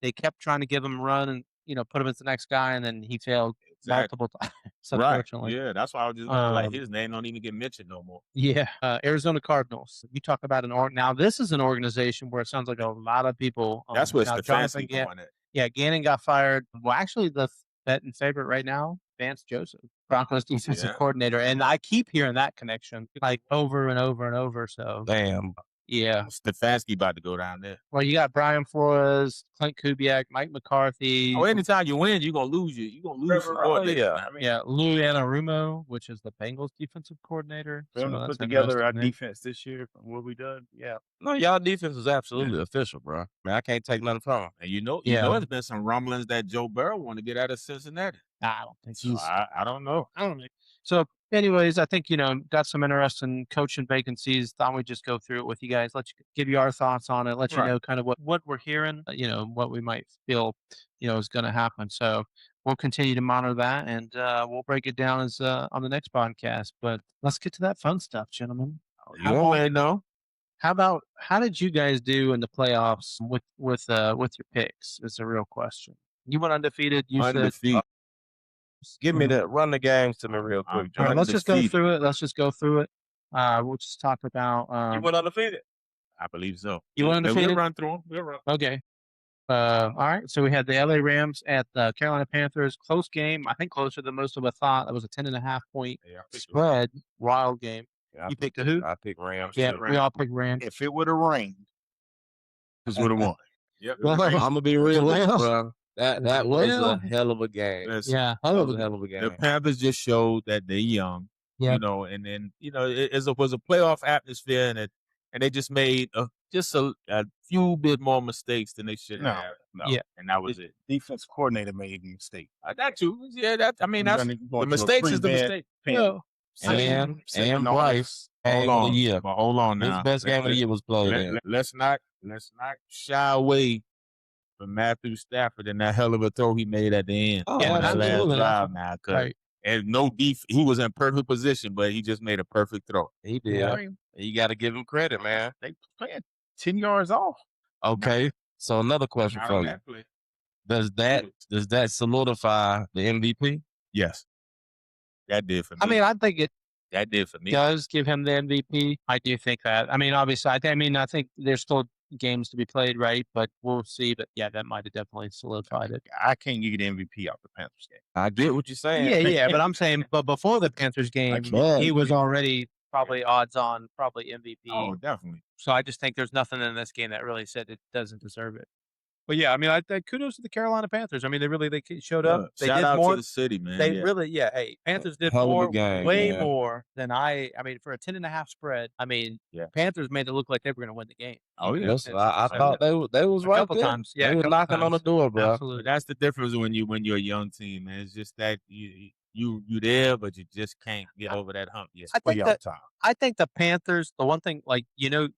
they kept trying to give him a run and put him as the next guy, and then he failed multiple times. Unfortunately, yeah, that's why I was just like his name don't even get mentioned no more. Yeah, Arizona Cardinals. You talk about now. This is an organization where it sounds like a lot of people. That's what's the fancy on it. Yeah, Gannon got fired. Well, actually, the betting favorite right now, Vance Joseph, Broncos defensive coordinator, and I keep hearing that connection like over and over and over. So damn. Yeah. Stefanski about to go down there. Well, you got Brian Flores, Clint Kubiak, Mike McCarthy. Oh, anytime you win, you're gonna lose Lou Anarumo, which is the Bengals defensive coordinator. We're gonna put together our defense this year from what we done. Yeah. No, y'all defense is absolutely official, bro. Man, I can't take nothing from them. And you know, there's been some rumblings that Joe Burrow want to get out of Cincinnati. I don't think so. I don't know. So, anyways, I think got some interesting coaching vacancies. Thought we'd just go through it with you guys. Give you our thoughts on it. Let you know kind of what we're hearing. What we might feel is going to happen. So we'll continue to monitor that, and we'll break it down as on the next podcast. But let's get to that fun stuff, gentlemen. You already know. How did you guys do in the playoffs with your picks? Is a real question. You went undefeated. You said. Give me that. Run the games to me real quick. All right, let's just go through it. We'll just talk about. You went undefeated? I believe so. You went undefeated? We'll run through them. Okay. All right. So we had the LA Rams at the Carolina Panthers. Close game. I think closer than most of us thought. That was a 10.5 point spread. Wild game. Yeah, you picked who? I picked Rams. Yeah, we all picked Rams. If it would have rained, this would have won. Yep. I'm gonna be real, bro. That was a hell of a game. Yeah, that was a hell of a game. The Panthers just showed that they're young, and then it was a playoff atmosphere, and they just made a few bit more mistakes than they should have. No, and that was it. Defense coordinator made a mistake. That too. Yeah, that's the mistakes is the mistake. And Bryce. Hold on now. His best game of the year was played. Let's not shy away from Matthew Stafford and that hell of a throw he made at the end. That last drive now. And he was in perfect position, but he just made a perfect throw. He did. Yeah. You got to give him credit, man. They playing 10 yards off. Okay. So another question for you. Does that solidify the MVP? Yes. That did for me. I mean, I think it that did for me. does give him the MVP. I do think that. I mean, obviously, I think there's still games to be played, right? But we'll see. But yeah, that might have definitely solidified it. I can't give you the MVP off the Panthers game. I get what you're saying. Yeah, but I'm saying, but before the Panthers game, he was already probably odds on, probably MVP. Oh, definitely. So I just think there's nothing in this game that really said it doesn't deserve it. But yeah, I mean, I think kudos to the Carolina Panthers. I mean, they showed up. They Shout did out more. to the city, man. They really, hey, Panthers did Hell of a more, game, way man. more than I mean, for a 10.5 spread. I mean, Panthers made it look like they were going to win the game. Oh yeah, Listen, I thought they was a right couple there. times. Yeah, they were knocking on the door, bro. Absolutely. But that's the difference when you're a young team, man. It's just that you there, but you just can't get over that hump yet. I think the Panthers, the one thing, like,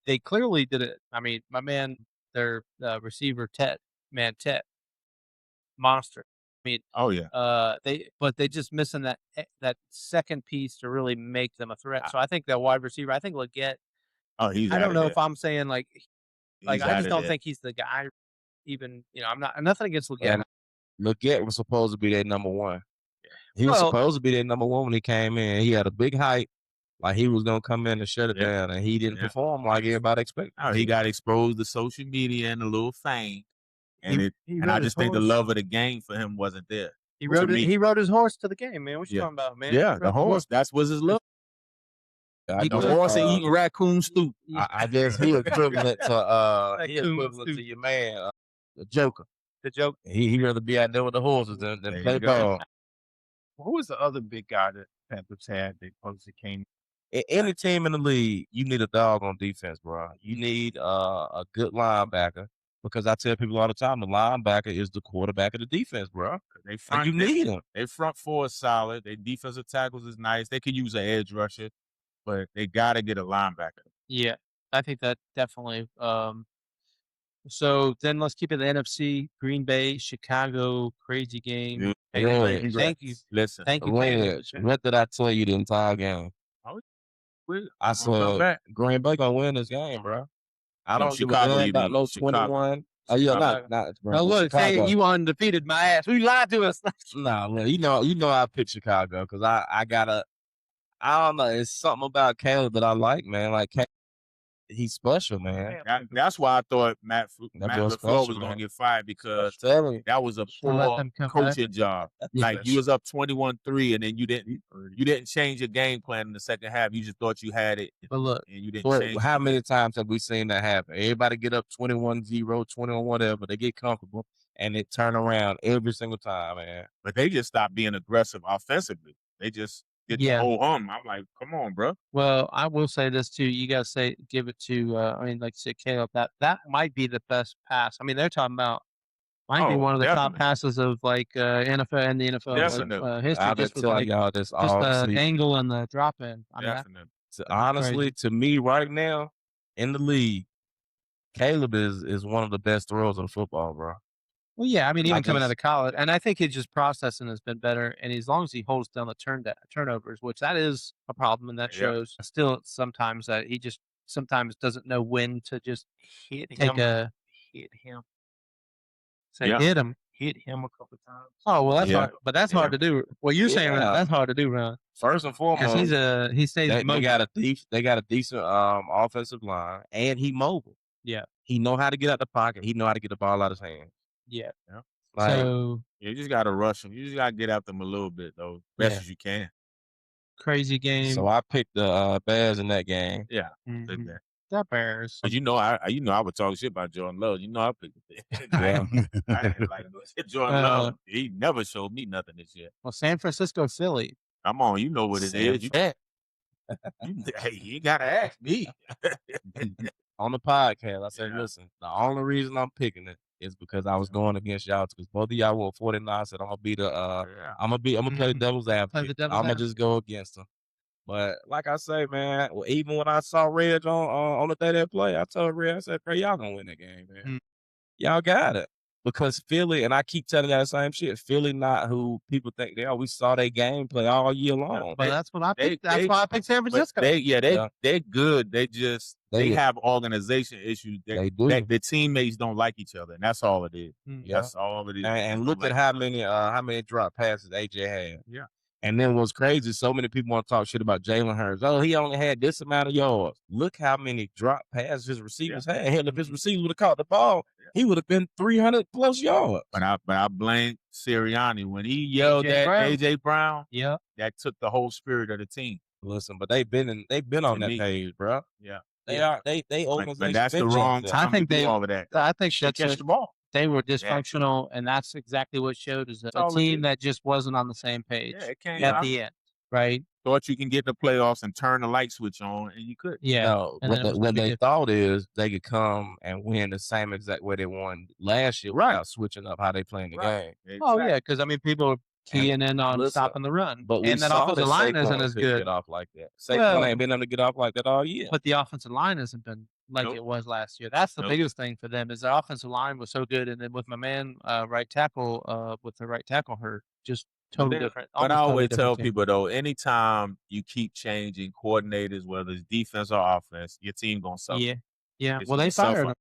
they clearly did it. I mean, my man, their receiver Ted, monster. I mean, oh yeah. They just missing that second piece to really make them a threat. So I think that wide receiver, I think Leggett. Oh, he's. I don't know there. if I'm saying like I just don't think he's the guy. Even I'm nothing against Leggett. And Leggett was supposed to be their number one. He was supposed to be their number one when he came in. He had a big hype, like he was gonna come in and shut it down, and he didn't perform like everybody expected. Oh, he got exposed to social media and a little fame. And I just think the love of the game for him wasn't there. He rode his horse to the game, man. What you talking about, man? Yeah, the horse. That was his love. The horse and eating raccoon stew. I guess he equivalent to your man, the Joker. The Joker. He rather be out there with the horses than play ball. Who was the other big guy that Panthers had? They posted came. Any team in the league, you need a dog on defense, bro. You need a good linebacker. Because I tell people all the time, the linebacker is the quarterback of the defense, bro. You need him. Their front four is solid. Their defensive tackles is nice. They could use an edge rusher, but they got to get a linebacker. Yeah, I think that definitely. So then let's keep it the NFC. Green Bay, Chicago, crazy game. Yeah. Thank you. Listen. Thank you. What did I tell you the entire game? I said Green Bay gonna win this game, bro. I don't Chicago about no 21. Oh yeah, not no, look, say you undefeated my ass. You lied to us. No, man, you know I picked Chicago because I don't know. It's something about Caleb that I like, man. Like he's special, man. That's why I thought Matt LaFleur was going to get fired because that was a poor coaching job. Like you was up 21-3 and then you didn't change your game plan in the second half. You just thought you had it. But look, and you didn't change how many times have we seen that happen? Everybody get up 21-0, 21 whatever. They get comfortable and it turn around every single time, man. But they just stopped being aggressive offensively. They just get the whole hum. I'm like, come on, bro. Well, I will say this too. You got to give it to, like I said, Caleb, that might be the best pass. I mean, they're talking about, might be one of the top passes of like NFL and the NFL history. I've been telling y'all this all the angle and the drop in. Honestly, to me right now in the league, Caleb is one of the best throwers of football, bro. Well, yeah, I mean, even coming out of college, and I think his just processing has been better. And as long as he holds down the turnovers, which that is a problem, and that shows. Still, sometimes that he just sometimes doesn't know when to just hit him. Hit him a couple times. Oh well, that's hard, but that's hard to do. Well, you're saying that's hard to do, Ron. First and foremost, he stays. They got a decent offensive line, and he mobile. Yeah, he know how to get out the pocket. He know how to get the ball out of his hands. Yeah. Like, you just gotta rush them. You just gotta get out them a little bit though, best as you can. Crazy game. So I picked the Bears in that game. Yeah, that Bears. But I would talk shit about Jordan Love. I picked it. I didn't like Jordan Love. He never showed me nothing this year. Well, San Francisco, Philly. Come on, you know what it is. You gotta ask me. On the podcast, I said, listen, the only reason I'm picking it is because I was going against y'all because both of y'all were 49. I said I'm gonna be I'm gonna play the devil's advocate. I'm gonna just go against them. But like I say, man, even when I saw Reg on the day they play, I told Reg, I said, "Bro, y'all gonna win that game, man. Y'all got it." Because Philly, and I keep telling y'all the same shit, Philly not who people think they are. We saw their gameplay all year long. But that's what I picked. That's why I picked San Francisco. They're good. They have organization issues. They do. The teammates don't like each other, and that's all it is. That's all it is. And look at how many drop passes AJ had. Yeah. And then what's crazy, so many people want to talk shit about Jalen Hurts. Oh, he only had this amount of yards. Look how many drop passes his receivers had. Hell, if his receivers would have caught the ball, he would have been 300 plus yards. But I blame Sirianni when he yelled at AJ Brown. Yeah, that took the whole spirit of the team. Listen, but they've been on that page, bro. Yeah, they organization. But that's the wrong time. I think to do all of that. I think Should catch the ball. They were dysfunctional, and that's exactly what showed is a team that just wasn't on the same page at the end, right? Thought you can get in the playoffs and turn the light switch on, and you couldn't. Yeah. No, what they thought is they could come and win the same exact way they won last year without switching up how they playing the game. Exactly. Oh, yeah, because, I mean, people are keying in on stopping the run. But and that offensive line isn't as good. Get off like that. Saquon ain't been able to get off like that all year. But the offensive line hasn't been like it was last year. That's the biggest thing for them is the offensive line was so good. And then with my man, right tackle, with the right tackle hurt, just totally different. But I always tell people, though, anytime you keep changing coordinators, whether it's defense or offense, your team going to suffer. Yeah. Well, they fired him.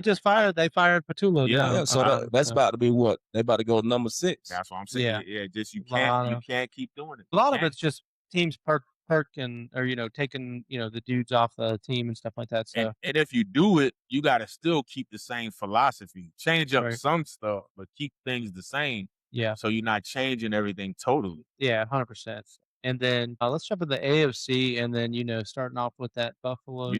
They fired Patullo. Yeah, so that's about to be what? They about to go number 6. That's what I'm saying. Yeah, just you can't keep doing it. A lot of it's just teams perking or, taking, the dudes off the team and stuff like that. So and if you do it, you got to still keep the same philosophy. Change up some stuff, but keep things the same. Yeah. So you're not changing everything totally. Yeah, 100%. And then let's jump to the AFC, and then starting off with that Buffalo.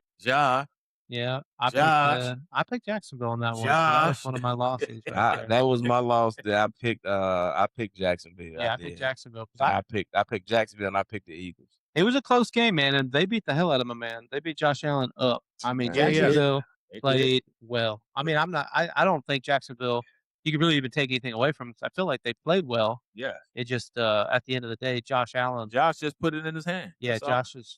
Yeah, I picked Jacksonville on that one. So that was one of my losses. That was my loss. That I picked Jacksonville. Yeah, I picked Jacksonville. I picked Jacksonville, and I picked the Eagles. It was a close game, man, and they beat the hell out of my man. They beat Josh Allen up. I mean, Jacksonville played well. I mean, I don't think Jacksonville. You could really even take anything away from it. I feel like they played well. Yeah. It just at the end of the day, Josh just put it in his hand. Yeah, Josh is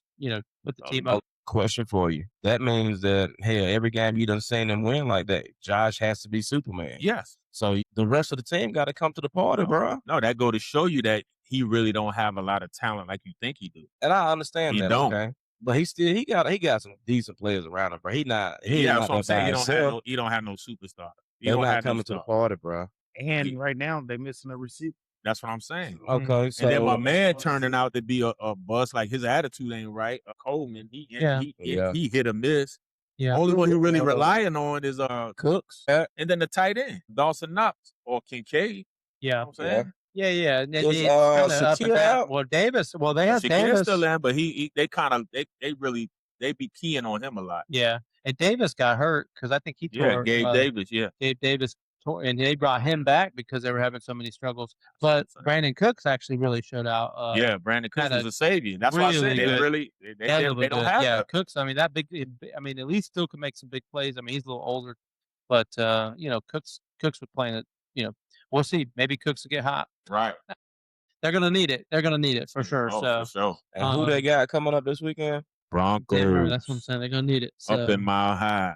put the team up. Question for you. That means that every game you done seen them win like that, Josh has to be Superman. Yes. So the rest of the team got to come to the party, bro. No, that go to show you that he really don't have a lot of talent like you think he do. And I understand that. Don't. Okay. But he got some decent players around him, bro. That's what I'm saying. He don't have no superstar. They're not coming to the party, bro. And right now they're missing a receiver. That's what I'm saying. Okay, so and then my man turning out to be a bust, like his attitude ain't right. Coleman, he hit or miss. Yeah. Only one he really relying on is Cooks, and then the tight end Dawson Knox or Kincaid. Yeah, you know what I'm saying. Yeah. And then Shakeups out. Well, Davis. Well, they have Davis still in, but they really be keying on him a lot. Yeah, and Davis got hurt because I think he tore. Gabe Davis. Yeah, Gabe Davis. And they brought him back because they were having so many struggles. But Brandon Cooks actually really showed out. Brandon Cooks is a savior. That's why I said they don't have that. Cooks. I mean, at least still can make some big plays. I mean, he's a little older, but Cooks was playing it. We'll see. Maybe Cooks will get hot. Right. They're gonna need it. They're gonna need it for sure. For sure. And who they got coming up this weekend? Broncos. Denver, that's what I'm saying. They're gonna need it. So, up in Mile High.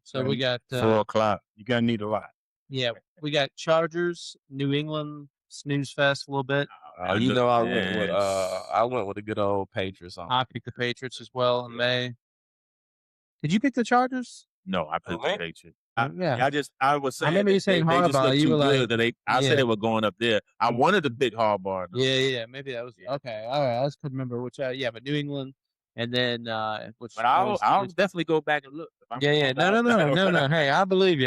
So we got 4:00. You gotta need a lot. Yeah, we got Chargers, New England, snooze fest a little bit. I went with a good old Patriots on. I picked the Patriots as well in May. Did you pick the Chargers? No, I picked the Patriots. I was saying. I remember you saying Harbaugh. You were like, I said they were going up there. I wanted to pick Harbaugh. Yeah. Maybe that was okay. All right, I just couldn't remember which. But New England, and then which. But I'll definitely go back and look. Yeah. No. Hey, I believe you.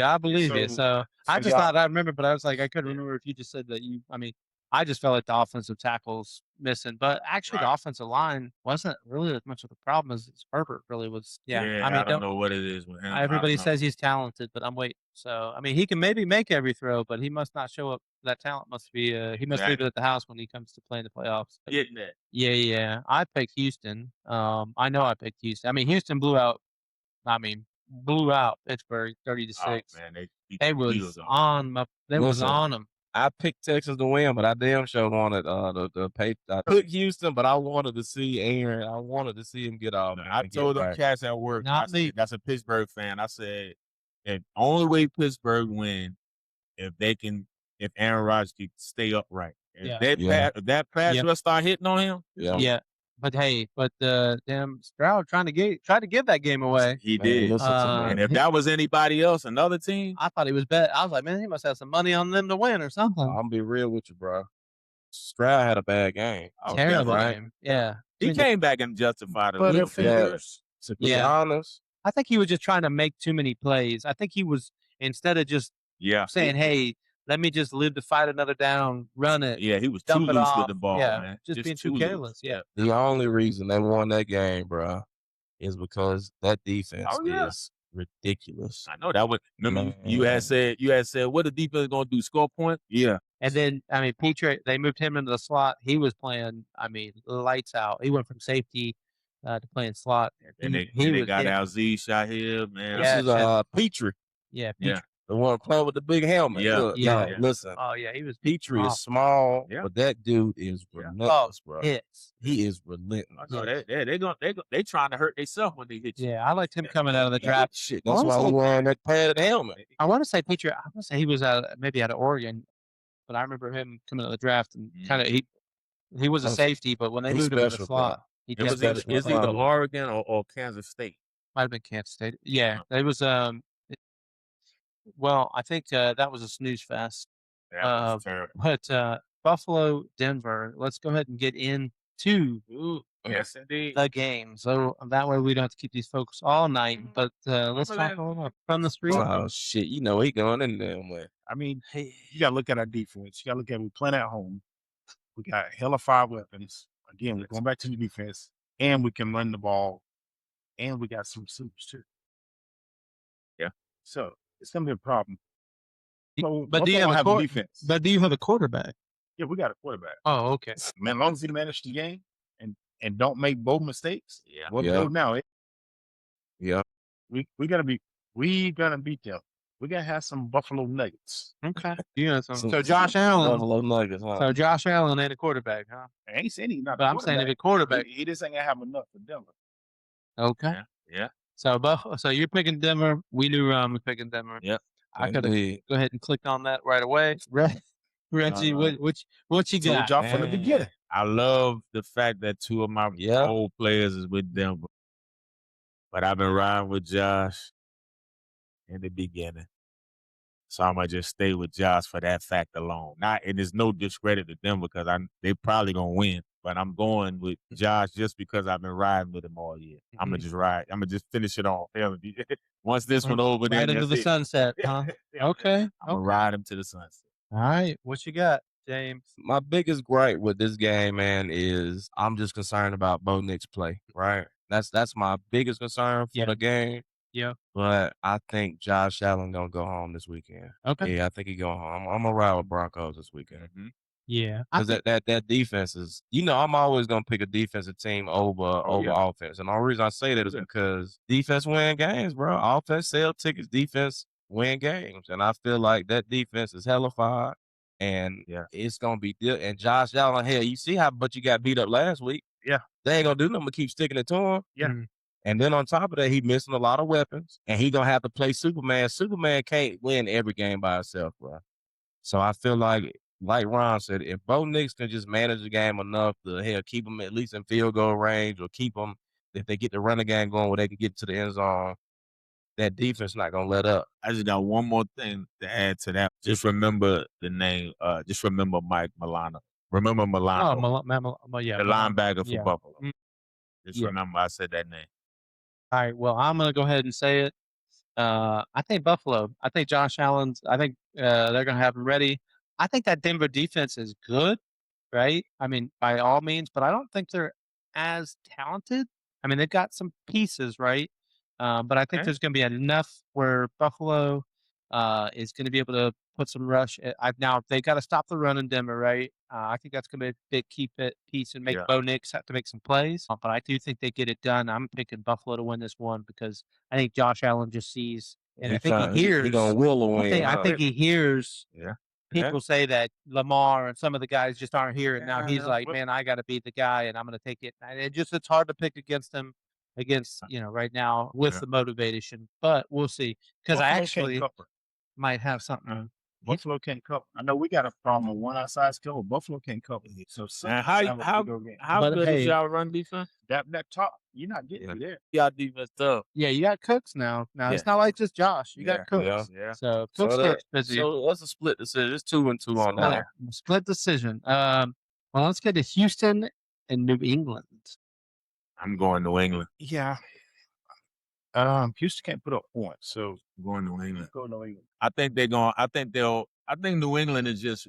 So I just thought I remember, but I was like, I couldn't remember if you just said that you. I mean, I just felt like the offensive tackles missing, but actually the offensive line wasn't really as much of the problem as Herbert really was. Yeah. I mean, I don't know what it is with him. Everybody says he's talented, but I'm waiting. So I mean, he can maybe make every throw, but he must not show up. That talent must be. He must leave it at the house when he comes to play in the playoffs. Getting that. Yeah. I picked Houston. I know I picked Houston. I mean, Houston blew out Pittsburgh 30-6. Oh, man, they was on them. I picked Texas to win, but I damn sure wanted the Patriots. I took Houston, but I wanted to see Aaron. I wanted to see him get off. I told them cats at work. That's a Pittsburgh fan. I said, the only way Pittsburgh win if Aaron Rodgers can stay upright. If that pass rush start hitting on him. Yeah. But hey, damn Stroud tried to give that game away. He did. And if that was anybody else, another team, I thought he was bet. I was like, man, he must have some money on them to win or something. I'm gonna be real with you, bro. Stroud had a bad game. Oh, Terrible definitely. game. Yeah. He came back and justified it a But little if bit. there's To be Yeah. honest, I think he was just trying to make too many plays. I think he was, instead of just Yeah. saying, hey, let me just live to fight another down, run it, Yeah, he was too dump it loose off. with the ball, Yeah, man. just being too too careless. loose. Yeah. the only reason they won that game, bro, is because that defense Oh, yeah. is ridiculous. I know that was. Remember, you Man. had said what the defense gonna do? Score point? Yeah. And then, I mean, Petrie, they moved him into the slot. He was playing, I mean, lights out. He went from safety to playing slot. And He they was got hitting. Alzee Shahid, man. This is Petrie, Yeah, Yeah. Petrie. the one playing with the big helmet. Yeah. Look, Yeah. no, listen. Oh, yeah, he was Petrie awful. is small, Yeah. but that dude is Yeah. relentless, bro. hits. He is relentless. I know they trying to hurt themselves when they hit you. Yeah, I liked him coming out of the draft. Shit, that's why we wearing that padded helmet. I want to say Petrie. I want to say he was maybe out of Oregon, but I remember him coming out of the draft and kind of he was a safety, but when they he's moved him to the special, slot, he It was kept either Oregon or Kansas State. might have been Kansas State. Yeah, it was. Well, I think that was a snooze fest. That was terrible. But Buffalo, Denver. Let's go ahead and get into Yes, indeed. the game, so that way we don't have to keep these folks all night. But let's talk a little from the street. Oh shit, you know he going in there with. I mean, you gotta look at our defense. You gotta look at we playing at home. We got hella 5 weapons. Again, we're going back to the defense, and we can run the ball, and we got some receivers too. Yeah. So it's gonna be a problem. So But do you have a defense? But do you have a quarterback? Yeah, we got a quarterback. Oh, okay. Man, as long as he manage the game and don't make bold mistakes, Yeah. what we do now? Yeah. We gonna beat them. We're gonna have some Buffalo Nuggets. Okay. Yeah. So Josh Allen. Buffalo Nuggets, huh? So Josh Allen ain't a quarterback, huh? I ain't saying he's not. But I'm saying if a quarterback. He just ain't gonna have enough for Denver. Okay. Yeah. So So you're picking Denver. We knew we're picking Denver. Yep. I could have go ahead and clicked on that right away. Reggie, what you got? Told y'all from the beginning. I love the fact that 2 of my old players is with Denver. But I've been riding with Josh in the beginning. So I'm going to just stay with Josh for that fact alone. And there's no discredit to them because they probably going to win. But I'm going with Josh just because I've been riding with him all year. I'm going to just ride. I'm going to just finish it off. Once this one over, then right into the sunset, huh? Okay. I'm going to ride him to the sunset. All right. What you got, James? My biggest gripe with this game, man, is I'm just concerned about Bo Nix's play, right? That's my biggest concern for the game. Yeah. But I think Josh Allen gonna go home this weekend. Okay. Yeah, I think he going home. I'm gonna ride with Broncos this weekend. Mm-hmm. Yeah. Because that defense is, I'm always gonna pick a defensive team over offense. And the only reason I say that is because defense win games, bro. Offense sell tickets, defense win games. And I feel like that defense is hellified. And it's gonna be and Josh Allen, hell, you see how much you got beat up last week. Yeah. They ain't gonna do nothing but keep sticking it to him. Yeah. Mm-hmm. And then on top of that, he missing a lot of weapons, and he gonna have to play Superman. Superman can't win every game by himself, bro. So I feel like Ron said, if Bo Nix can just manage the game enough to keep them at least in field goal range, or keep them if they get the running game going where they can get to the end zone, that defense not gonna let up. I just got one more thing to add to that. Just remember the name. Just remember Mike Milano. Remember Milano. Oh, yeah. The linebacker for Buffalo. Mm. Just remember I said that name. All right. Well, I'm going to go ahead and say it. I think Buffalo. I think Josh Allen's. I think they're going to have him ready. I think that Denver defense is good, right? I mean, by all means, but I don't think they're as talented. I mean, they've got some pieces, right? But I think there's going to be enough where Buffalo is going to be able to put some rush. Now they got to stop the run in Denver, right? I think that's going to be a big key piece and make Bo Nix have to make some plays. But I do think they get it done. I'm picking Buffalo to win this one because I think Josh Allen just sees, and I think he hears. He gonna will a win. I think he hears. Yeah. People say that Lamar and some of the guys just aren't here, and now he's like, man, I got to be the guy, and I'm going to take it. And it's hard to pick against him. Right now with the motivation, but we'll see because I actually might have something. Buffalo can't cover. I know we got a problem with one outside skill. Buffalo can't cover. So how good is y'all run defense? That top, you're not getting there. Y'all defense tough. Yeah, you got Cooks now. It's not like just Josh. You got Cooks. Yeah. So Cooks gets busy. So that's a split decision. It's 2-2 on that. Split decision. Well, let's get to Houston and New England. I'm going New England. Yeah. Houston can't put up points, so I'm going New England. go New England. I think they're going. I think New England is just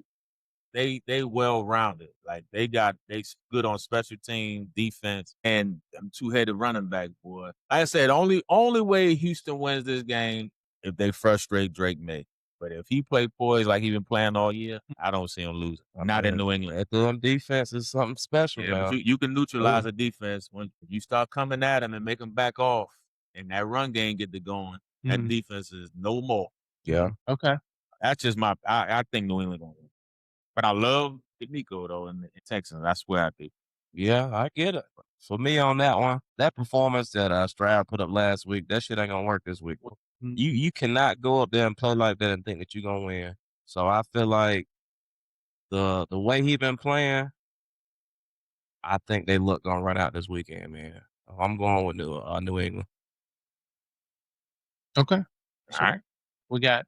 they well rounded. Like they good on special team, defense, and two-headed running back, boy. Like I said, only way Houston wins this game if they frustrate Drake May. But if he play poise like he been playing all year, I don't see him losing. Not in New England. That damn defense is something special, Yeah, man. but you can neutralize a defense when you start coming at them and make them back off, and that run game get to going. That defense is no more. Yeah. Okay. That's just I think New England gonna win. But I love Nico though in Texans. I swear I do. Yeah, I get it. For me on that one, that performance that Stroud put up last week, that shit ain't gonna work this week. You cannot go up there and play like that and think that you're gonna win. So I feel like the way he been playing, I think they look gonna run out this weekend, man. I'm going with New England. Okay. All right. We got.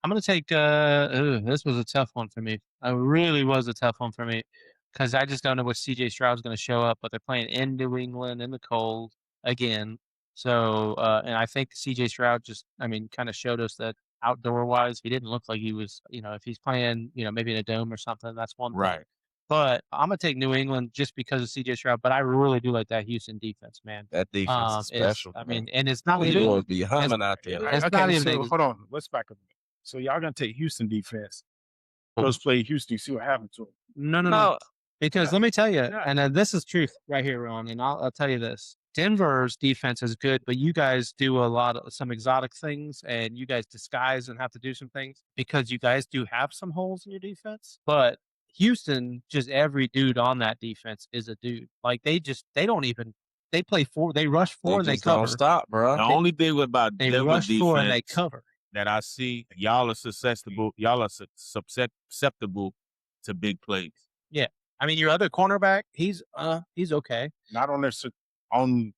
I'm gonna take. This was a tough one for me. It really was a tough one for me because I just don't know what CJ Stroud's gonna show up. But they're playing in New England in the cold again. So, and I think CJ Stroud just, kind of showed us that outdoor wise, he didn't look like he was. If he's playing, maybe in a dome or something, that's one thing. Right. But I'm gonna take New England just because of CJ Stroud. But I really do like that Houston defense, man. That defense is special. And it's not He even would be humming out there. It's not even. Hold on. Let's back up. So y'all gonna take Houston defense? Let's play Houston. See what happens to them. No. Because let me tell you, and this is truth right here, Ron, and I'll tell you this. Denver's defense is good, but you guys do some exotic things, and you guys disguise and have to do some things because you guys do have some holes in your defense. But Houston, just every dude on that defense is a dude. Like they play four, they rush four and they cover. Don't stop, bro. The only thing about They Denver rush defense four and they cover. that I see, y'all are susceptible to big plays. Yeah. Your other cornerback, he's okay. Not on their on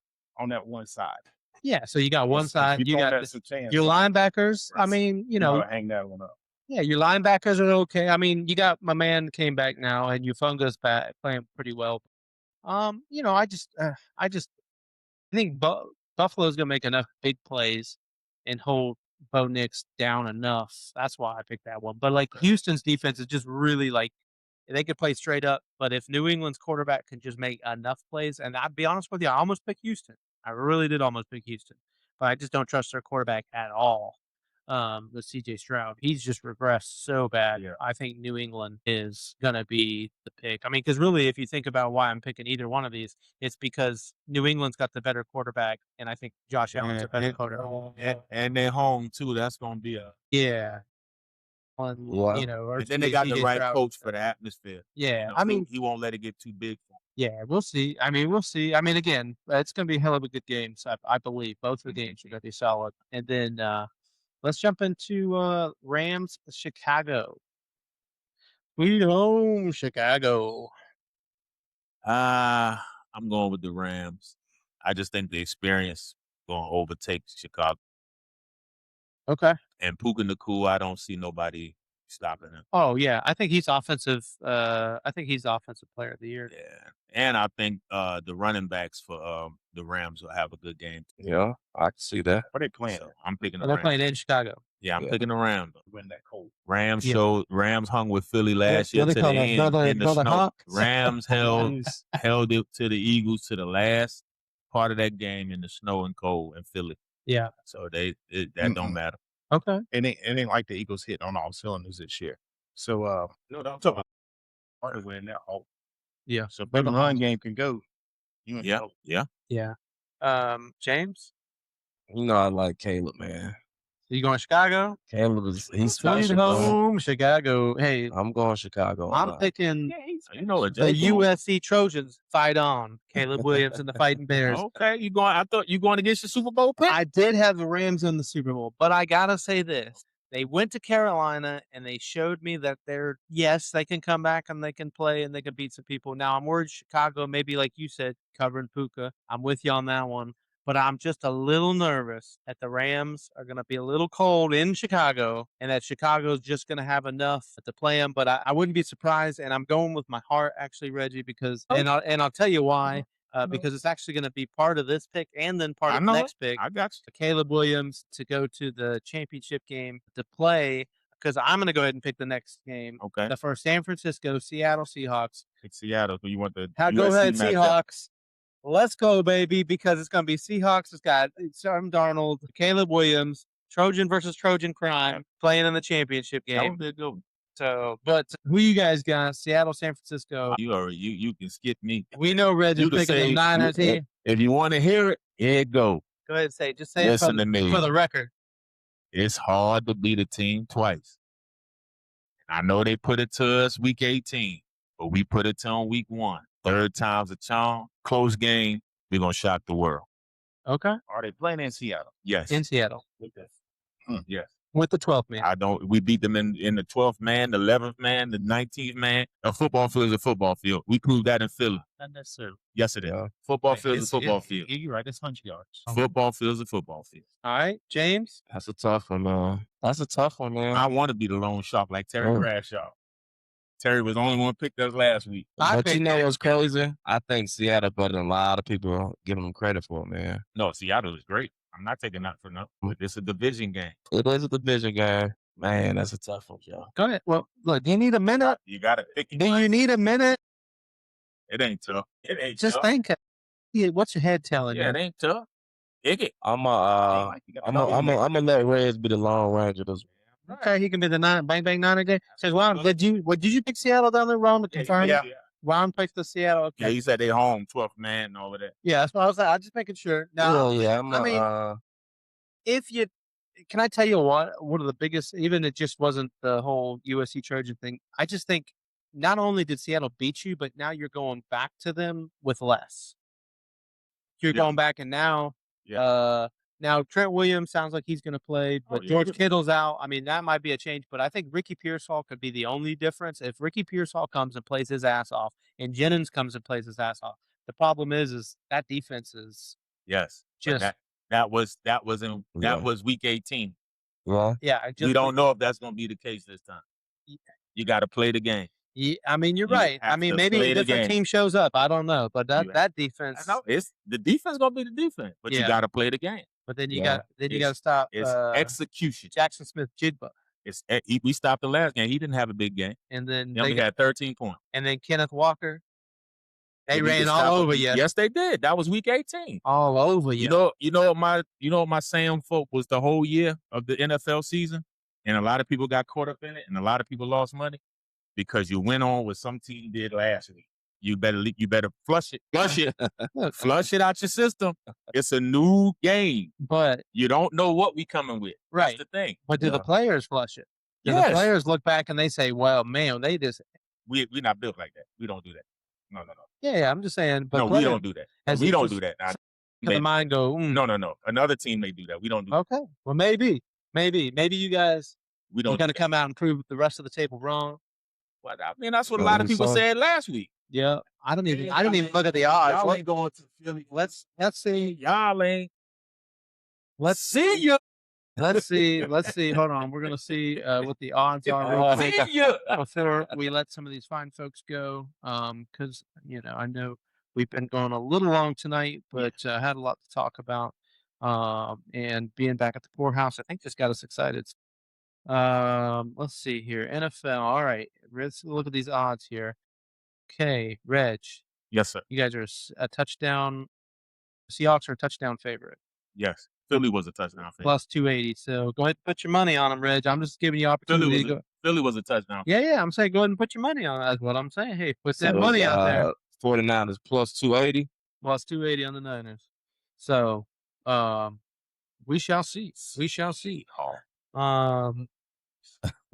that one side. Yeah, so you got one side, you got your linebackers. Hang that one up. Yeah, your linebackers are okay. You got my man came back now, and Ufunga's back playing pretty well. I think Buffalo's gonna make enough big plays and hold Bo Nix down enough. That's why I picked that one. But like Houston's defense is just really like they could play straight up. But if New England's quarterback can just make enough plays, and I'll be honest with you, I almost picked Houston. I really did almost pick Houston, but I just don't trust their quarterback at all. With CJ Stroud, he's just regressed so bad. Yeah. I think New England is gonna be the pick. Because really, if you think about why I'm picking either one of these, it's because New England's got the better quarterback, and I think Josh Allen's a better quarterback. And they're home too. That's gonna be a or and then they got the right coach for the atmosphere. Yeah, he won't let it get too big for him. Yeah, we'll see. We'll see. Again, it's going to be a hell of a good game. So I believe both the games are going to be solid. And then let's jump into Rams Chicago. We home Chicago. I'm going with the Rams. I just think the experience going to overtake Chicago. Okay. And Puka Nacua, I don't see nobody stopping him. Oh yeah, I think he's offensive. I think he's offensive player of the year. Yeah, and I think the running backs for the Rams will have a good game. Yeah, I can see that. What are they playing? So I'm picking. They're playing in Chicago. Yeah, I'm picking the Rams. Win that cold. Rams hung with Philly last year to the end in the snow. Rams held it to the Eagles to the last part of that game in the snow and cold in Philly. Yeah. So that don't matter. Okay. It ain't like the Eagles hit on all cylinders this year. So no, I'm talking about to win that whole. Yeah. So if the run game can go, Yeah. James? I like Caleb, man. You going Chicago? Caleb he's Sweet home Chicago. Hey, I'm going Chicago. I'm picking You know what? the USC Trojans. Fight on, Caleb Williams and the Fighting Bears. Okay, I thought you going against the Super Bowl pick. I did have the Rams in the Super Bowl, but I gotta say this: they went to Carolina and they showed me that they can come back and they can play and they can beat some people. Now I'm worried Chicago, maybe like you said, covering Puka. I'm with you on that one. but I'm just a little nervous that the Rams are going to be a little cold in Chicago and that Chicago's just going to have enough to play them. But I wouldn't be surprised, and I'm going with my heart, actually, Reggie, because and I'll tell you why. Because it's actually going to be part of this pick and then part of the next pick. I got you. Caleb Williams to go to the championship game to play, because I'm going to go ahead and pick the next game. Okay. The first San Francisco, Seattle Seahawks. Pick Seattle. So you want the Go ahead, matchup. Seahawks. Let's go, baby, because it's going to be Seahawks. It's got Sam Darnold, Caleb Williams, Trojan versus Trojan crime playing in the championship game. That would be a good one. So, but who you guys got? Seattle, San Francisco. You can skip me. We know Reg is picking the Niners here. If you want to hear it, here it go. Go ahead and say it. Just say Listen it to me. for the record. It's hard to beat a team twice. I know they put it to us week 18, but we put it to them week 1. Third time's a charm. Close game. We're going to shock the world. Okay. Are they playing in Seattle? Yes. In Seattle. Yes. With the 12th man. We beat them in the 12th man, the 11th man, the 19th man. A football field is a football field. We proved that in Philly. Not necessarily. Yes, it is. Football field is a football field. You're right. It's 100 yards. Football field is a football field. All right, James. That's a tough one, man. That's a tough one, man. I want to be the lone shark like Terry Bradshaw. Terry was the only one picked us last week. But you know what's crazy? I think Seattle better than a lot of people giving them credit for, man. No, Seattle is great. I'm not taking that for nothing. But it's a division game. It is a division game. Man, that's a tough one, y'all. Go ahead. Well, look, do you need a minute? You got to pick it. Do you need a minute? It ain't tough. It ain't Just tough. think. What's your head telling you? Yeah, it ain't tough. Pick it. I'm gonna let Reds be the Lone Ranger this week. Okay, he can be the bang bang Niner game. Says, wow, did you pick Seattle down there wrong to confirm? Yeah. Ron picked the Seattle. Okay. Yeah, he said they home 12th man and all of that. Yeah, that's what I was like. I was just making sure. Now, can I tell you one of the biggest, even it just wasn't the whole USC Trojan thing. I just think not only did Seattle beat you, but now you're going back to them with less. You're going back, and now, now Trent Williams sounds like he's going to play, but George Kittle's out. I mean, that might be a change, but I think Ricky Pearsall could be the only difference. If Ricky Pearsall comes and plays his ass off, and Jennings comes and plays his ass off, the problem is that defense is just that was week 18. Well, we don't know if that's going to be the case this time. You got to play the game. Yeah, I mean, you're right. I mean, maybe a different team shows up. I don't know, but that defense. I know it's the defense going to be the defense, but you got to play the game. But then you got to stop. It's execution. Jackson Smith-Jigba. We stopped the last game. He didn't have a big game. And then they only had 13 points. And then Kenneth Walker. They ran all over you. Yes, they did. That was week 18. All over you. You know what my saying folk was the whole year of the NFL season, and a lot of people got caught up in it, and a lot of people lost money because you went on what some team did last week. You better flush it flush it out your system. It's a new game, but you don't know what we coming with. Right, that's the thing. But do the players flush it? Do the players look back and they say, "Well, man, they just we're not built like that. We don't do that. No. Yeah, I'm just saying. But we don't do that. We don't do that. The mind go, No. Another team may do that. We don't do that. Okay. Well, maybe you guys are going to come out and prove the rest of the table wrong. Well, I mean, that's what a lot of people said last week. Yeah, I didn't even look at the odds. Y'all ain't going to Philly. Let's see. Y'all ain't. Let's see you. Let's see. Hold on. We're gonna see what the odds are. Before we let some of these fine folks go, because I know we've been going a little long tonight, but had a lot to talk about. And being back at the poorhouse, I think just got us excited. Let's see here. NFL. All right. Let's look at these odds here. Okay, Reg. Yes, sir. You guys are a touchdown. Seahawks are a touchdown favorite. Yes. Philly was a touchdown favorite. Plus 280. So go ahead and put your money on them, Reg. I'm just giving you opportunity to go. Philly was a touchdown. Yeah. I'm saying go ahead and put your money on. That's what I'm saying. Hey, put that money out there. 49 is plus 280. Plus 280 on the Niners. So, we shall see.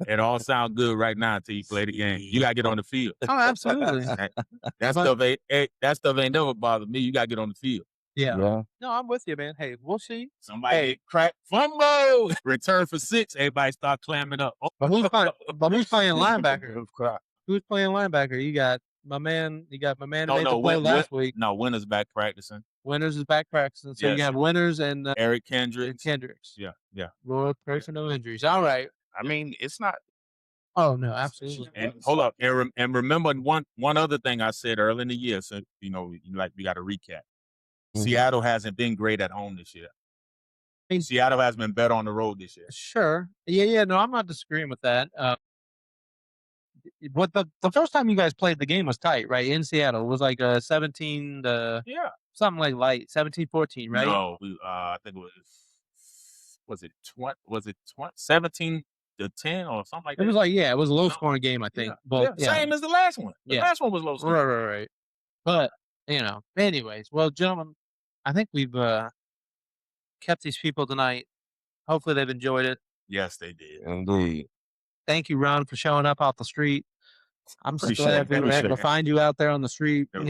It all sounds good right now until you play the game. You gotta get on the field. Oh, absolutely. That stuff ain't never bothered me. You gotta get on the field. Yeah. No, I'm with you, man. Hey, we'll see. Somebody crack fumble. Return for 6. Everybody start clamming up. But who's playing linebacker? Who's playing linebacker? You got my man. You got my man who No, made the no, play last week. No, Winner's back practicing. Winners is back practicing. So you Yes. have Winners and Eric Kendricks. Kendricks. Yeah. Lord, pray for no injuries. All right. I mean, it's not. Oh no, absolutely. And hold up, and remember one other thing I said early in the year. So we got to recap. Seattle hasn't been great at home this year. Seattle has been better on the road this year. Sure. Yeah. No, I'm not disagreeing with that. But the first time you guys played the game was tight, right? In Seattle, it was like 17 to something like light 17-14, right? No, I think it was it 17 to 10 or something like that. It was like it was a low scoring game, I think. Same as the last one. The last one was low scoring. Right. But anyways, well, gentlemen, I think we've kept these people tonight. Hopefully, they've enjoyed it. Yes, they did. Indeed. Thank you, Ron, for showing up off the street. I'm so glad we were able to find you out there on the street. The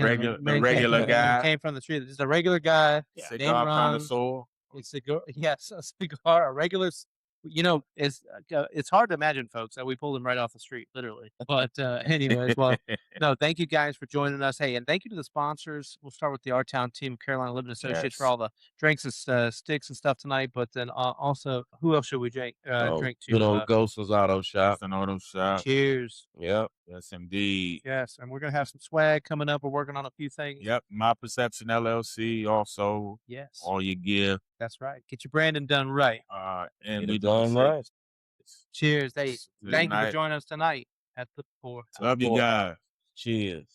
regular guy came from the street. Just a regular guy. Cigar connoisseur. It's a cigar, a regular. It's hard to imagine, folks, that we pulled him right off the street, literally. But anyways, well, no, thank you guys for joining us. Hey, and thank you to the sponsors. We'll start with the R-Town team, Carolina Living Associates, for all the drinks and sticks and stuff tonight. But then also, who else should we drink to? Good old Ghost's Auto Shop. Cheers. Yep. Yes, indeed. Yes, and we're going to have some swag coming up. We're working on a few things. Yep. My Perception LLC also. Yes. All you give. That's right. Get your branding done right. And we done right. Cheers. Thank you for joining us tonight at the Poor. Love you guys. Cheers.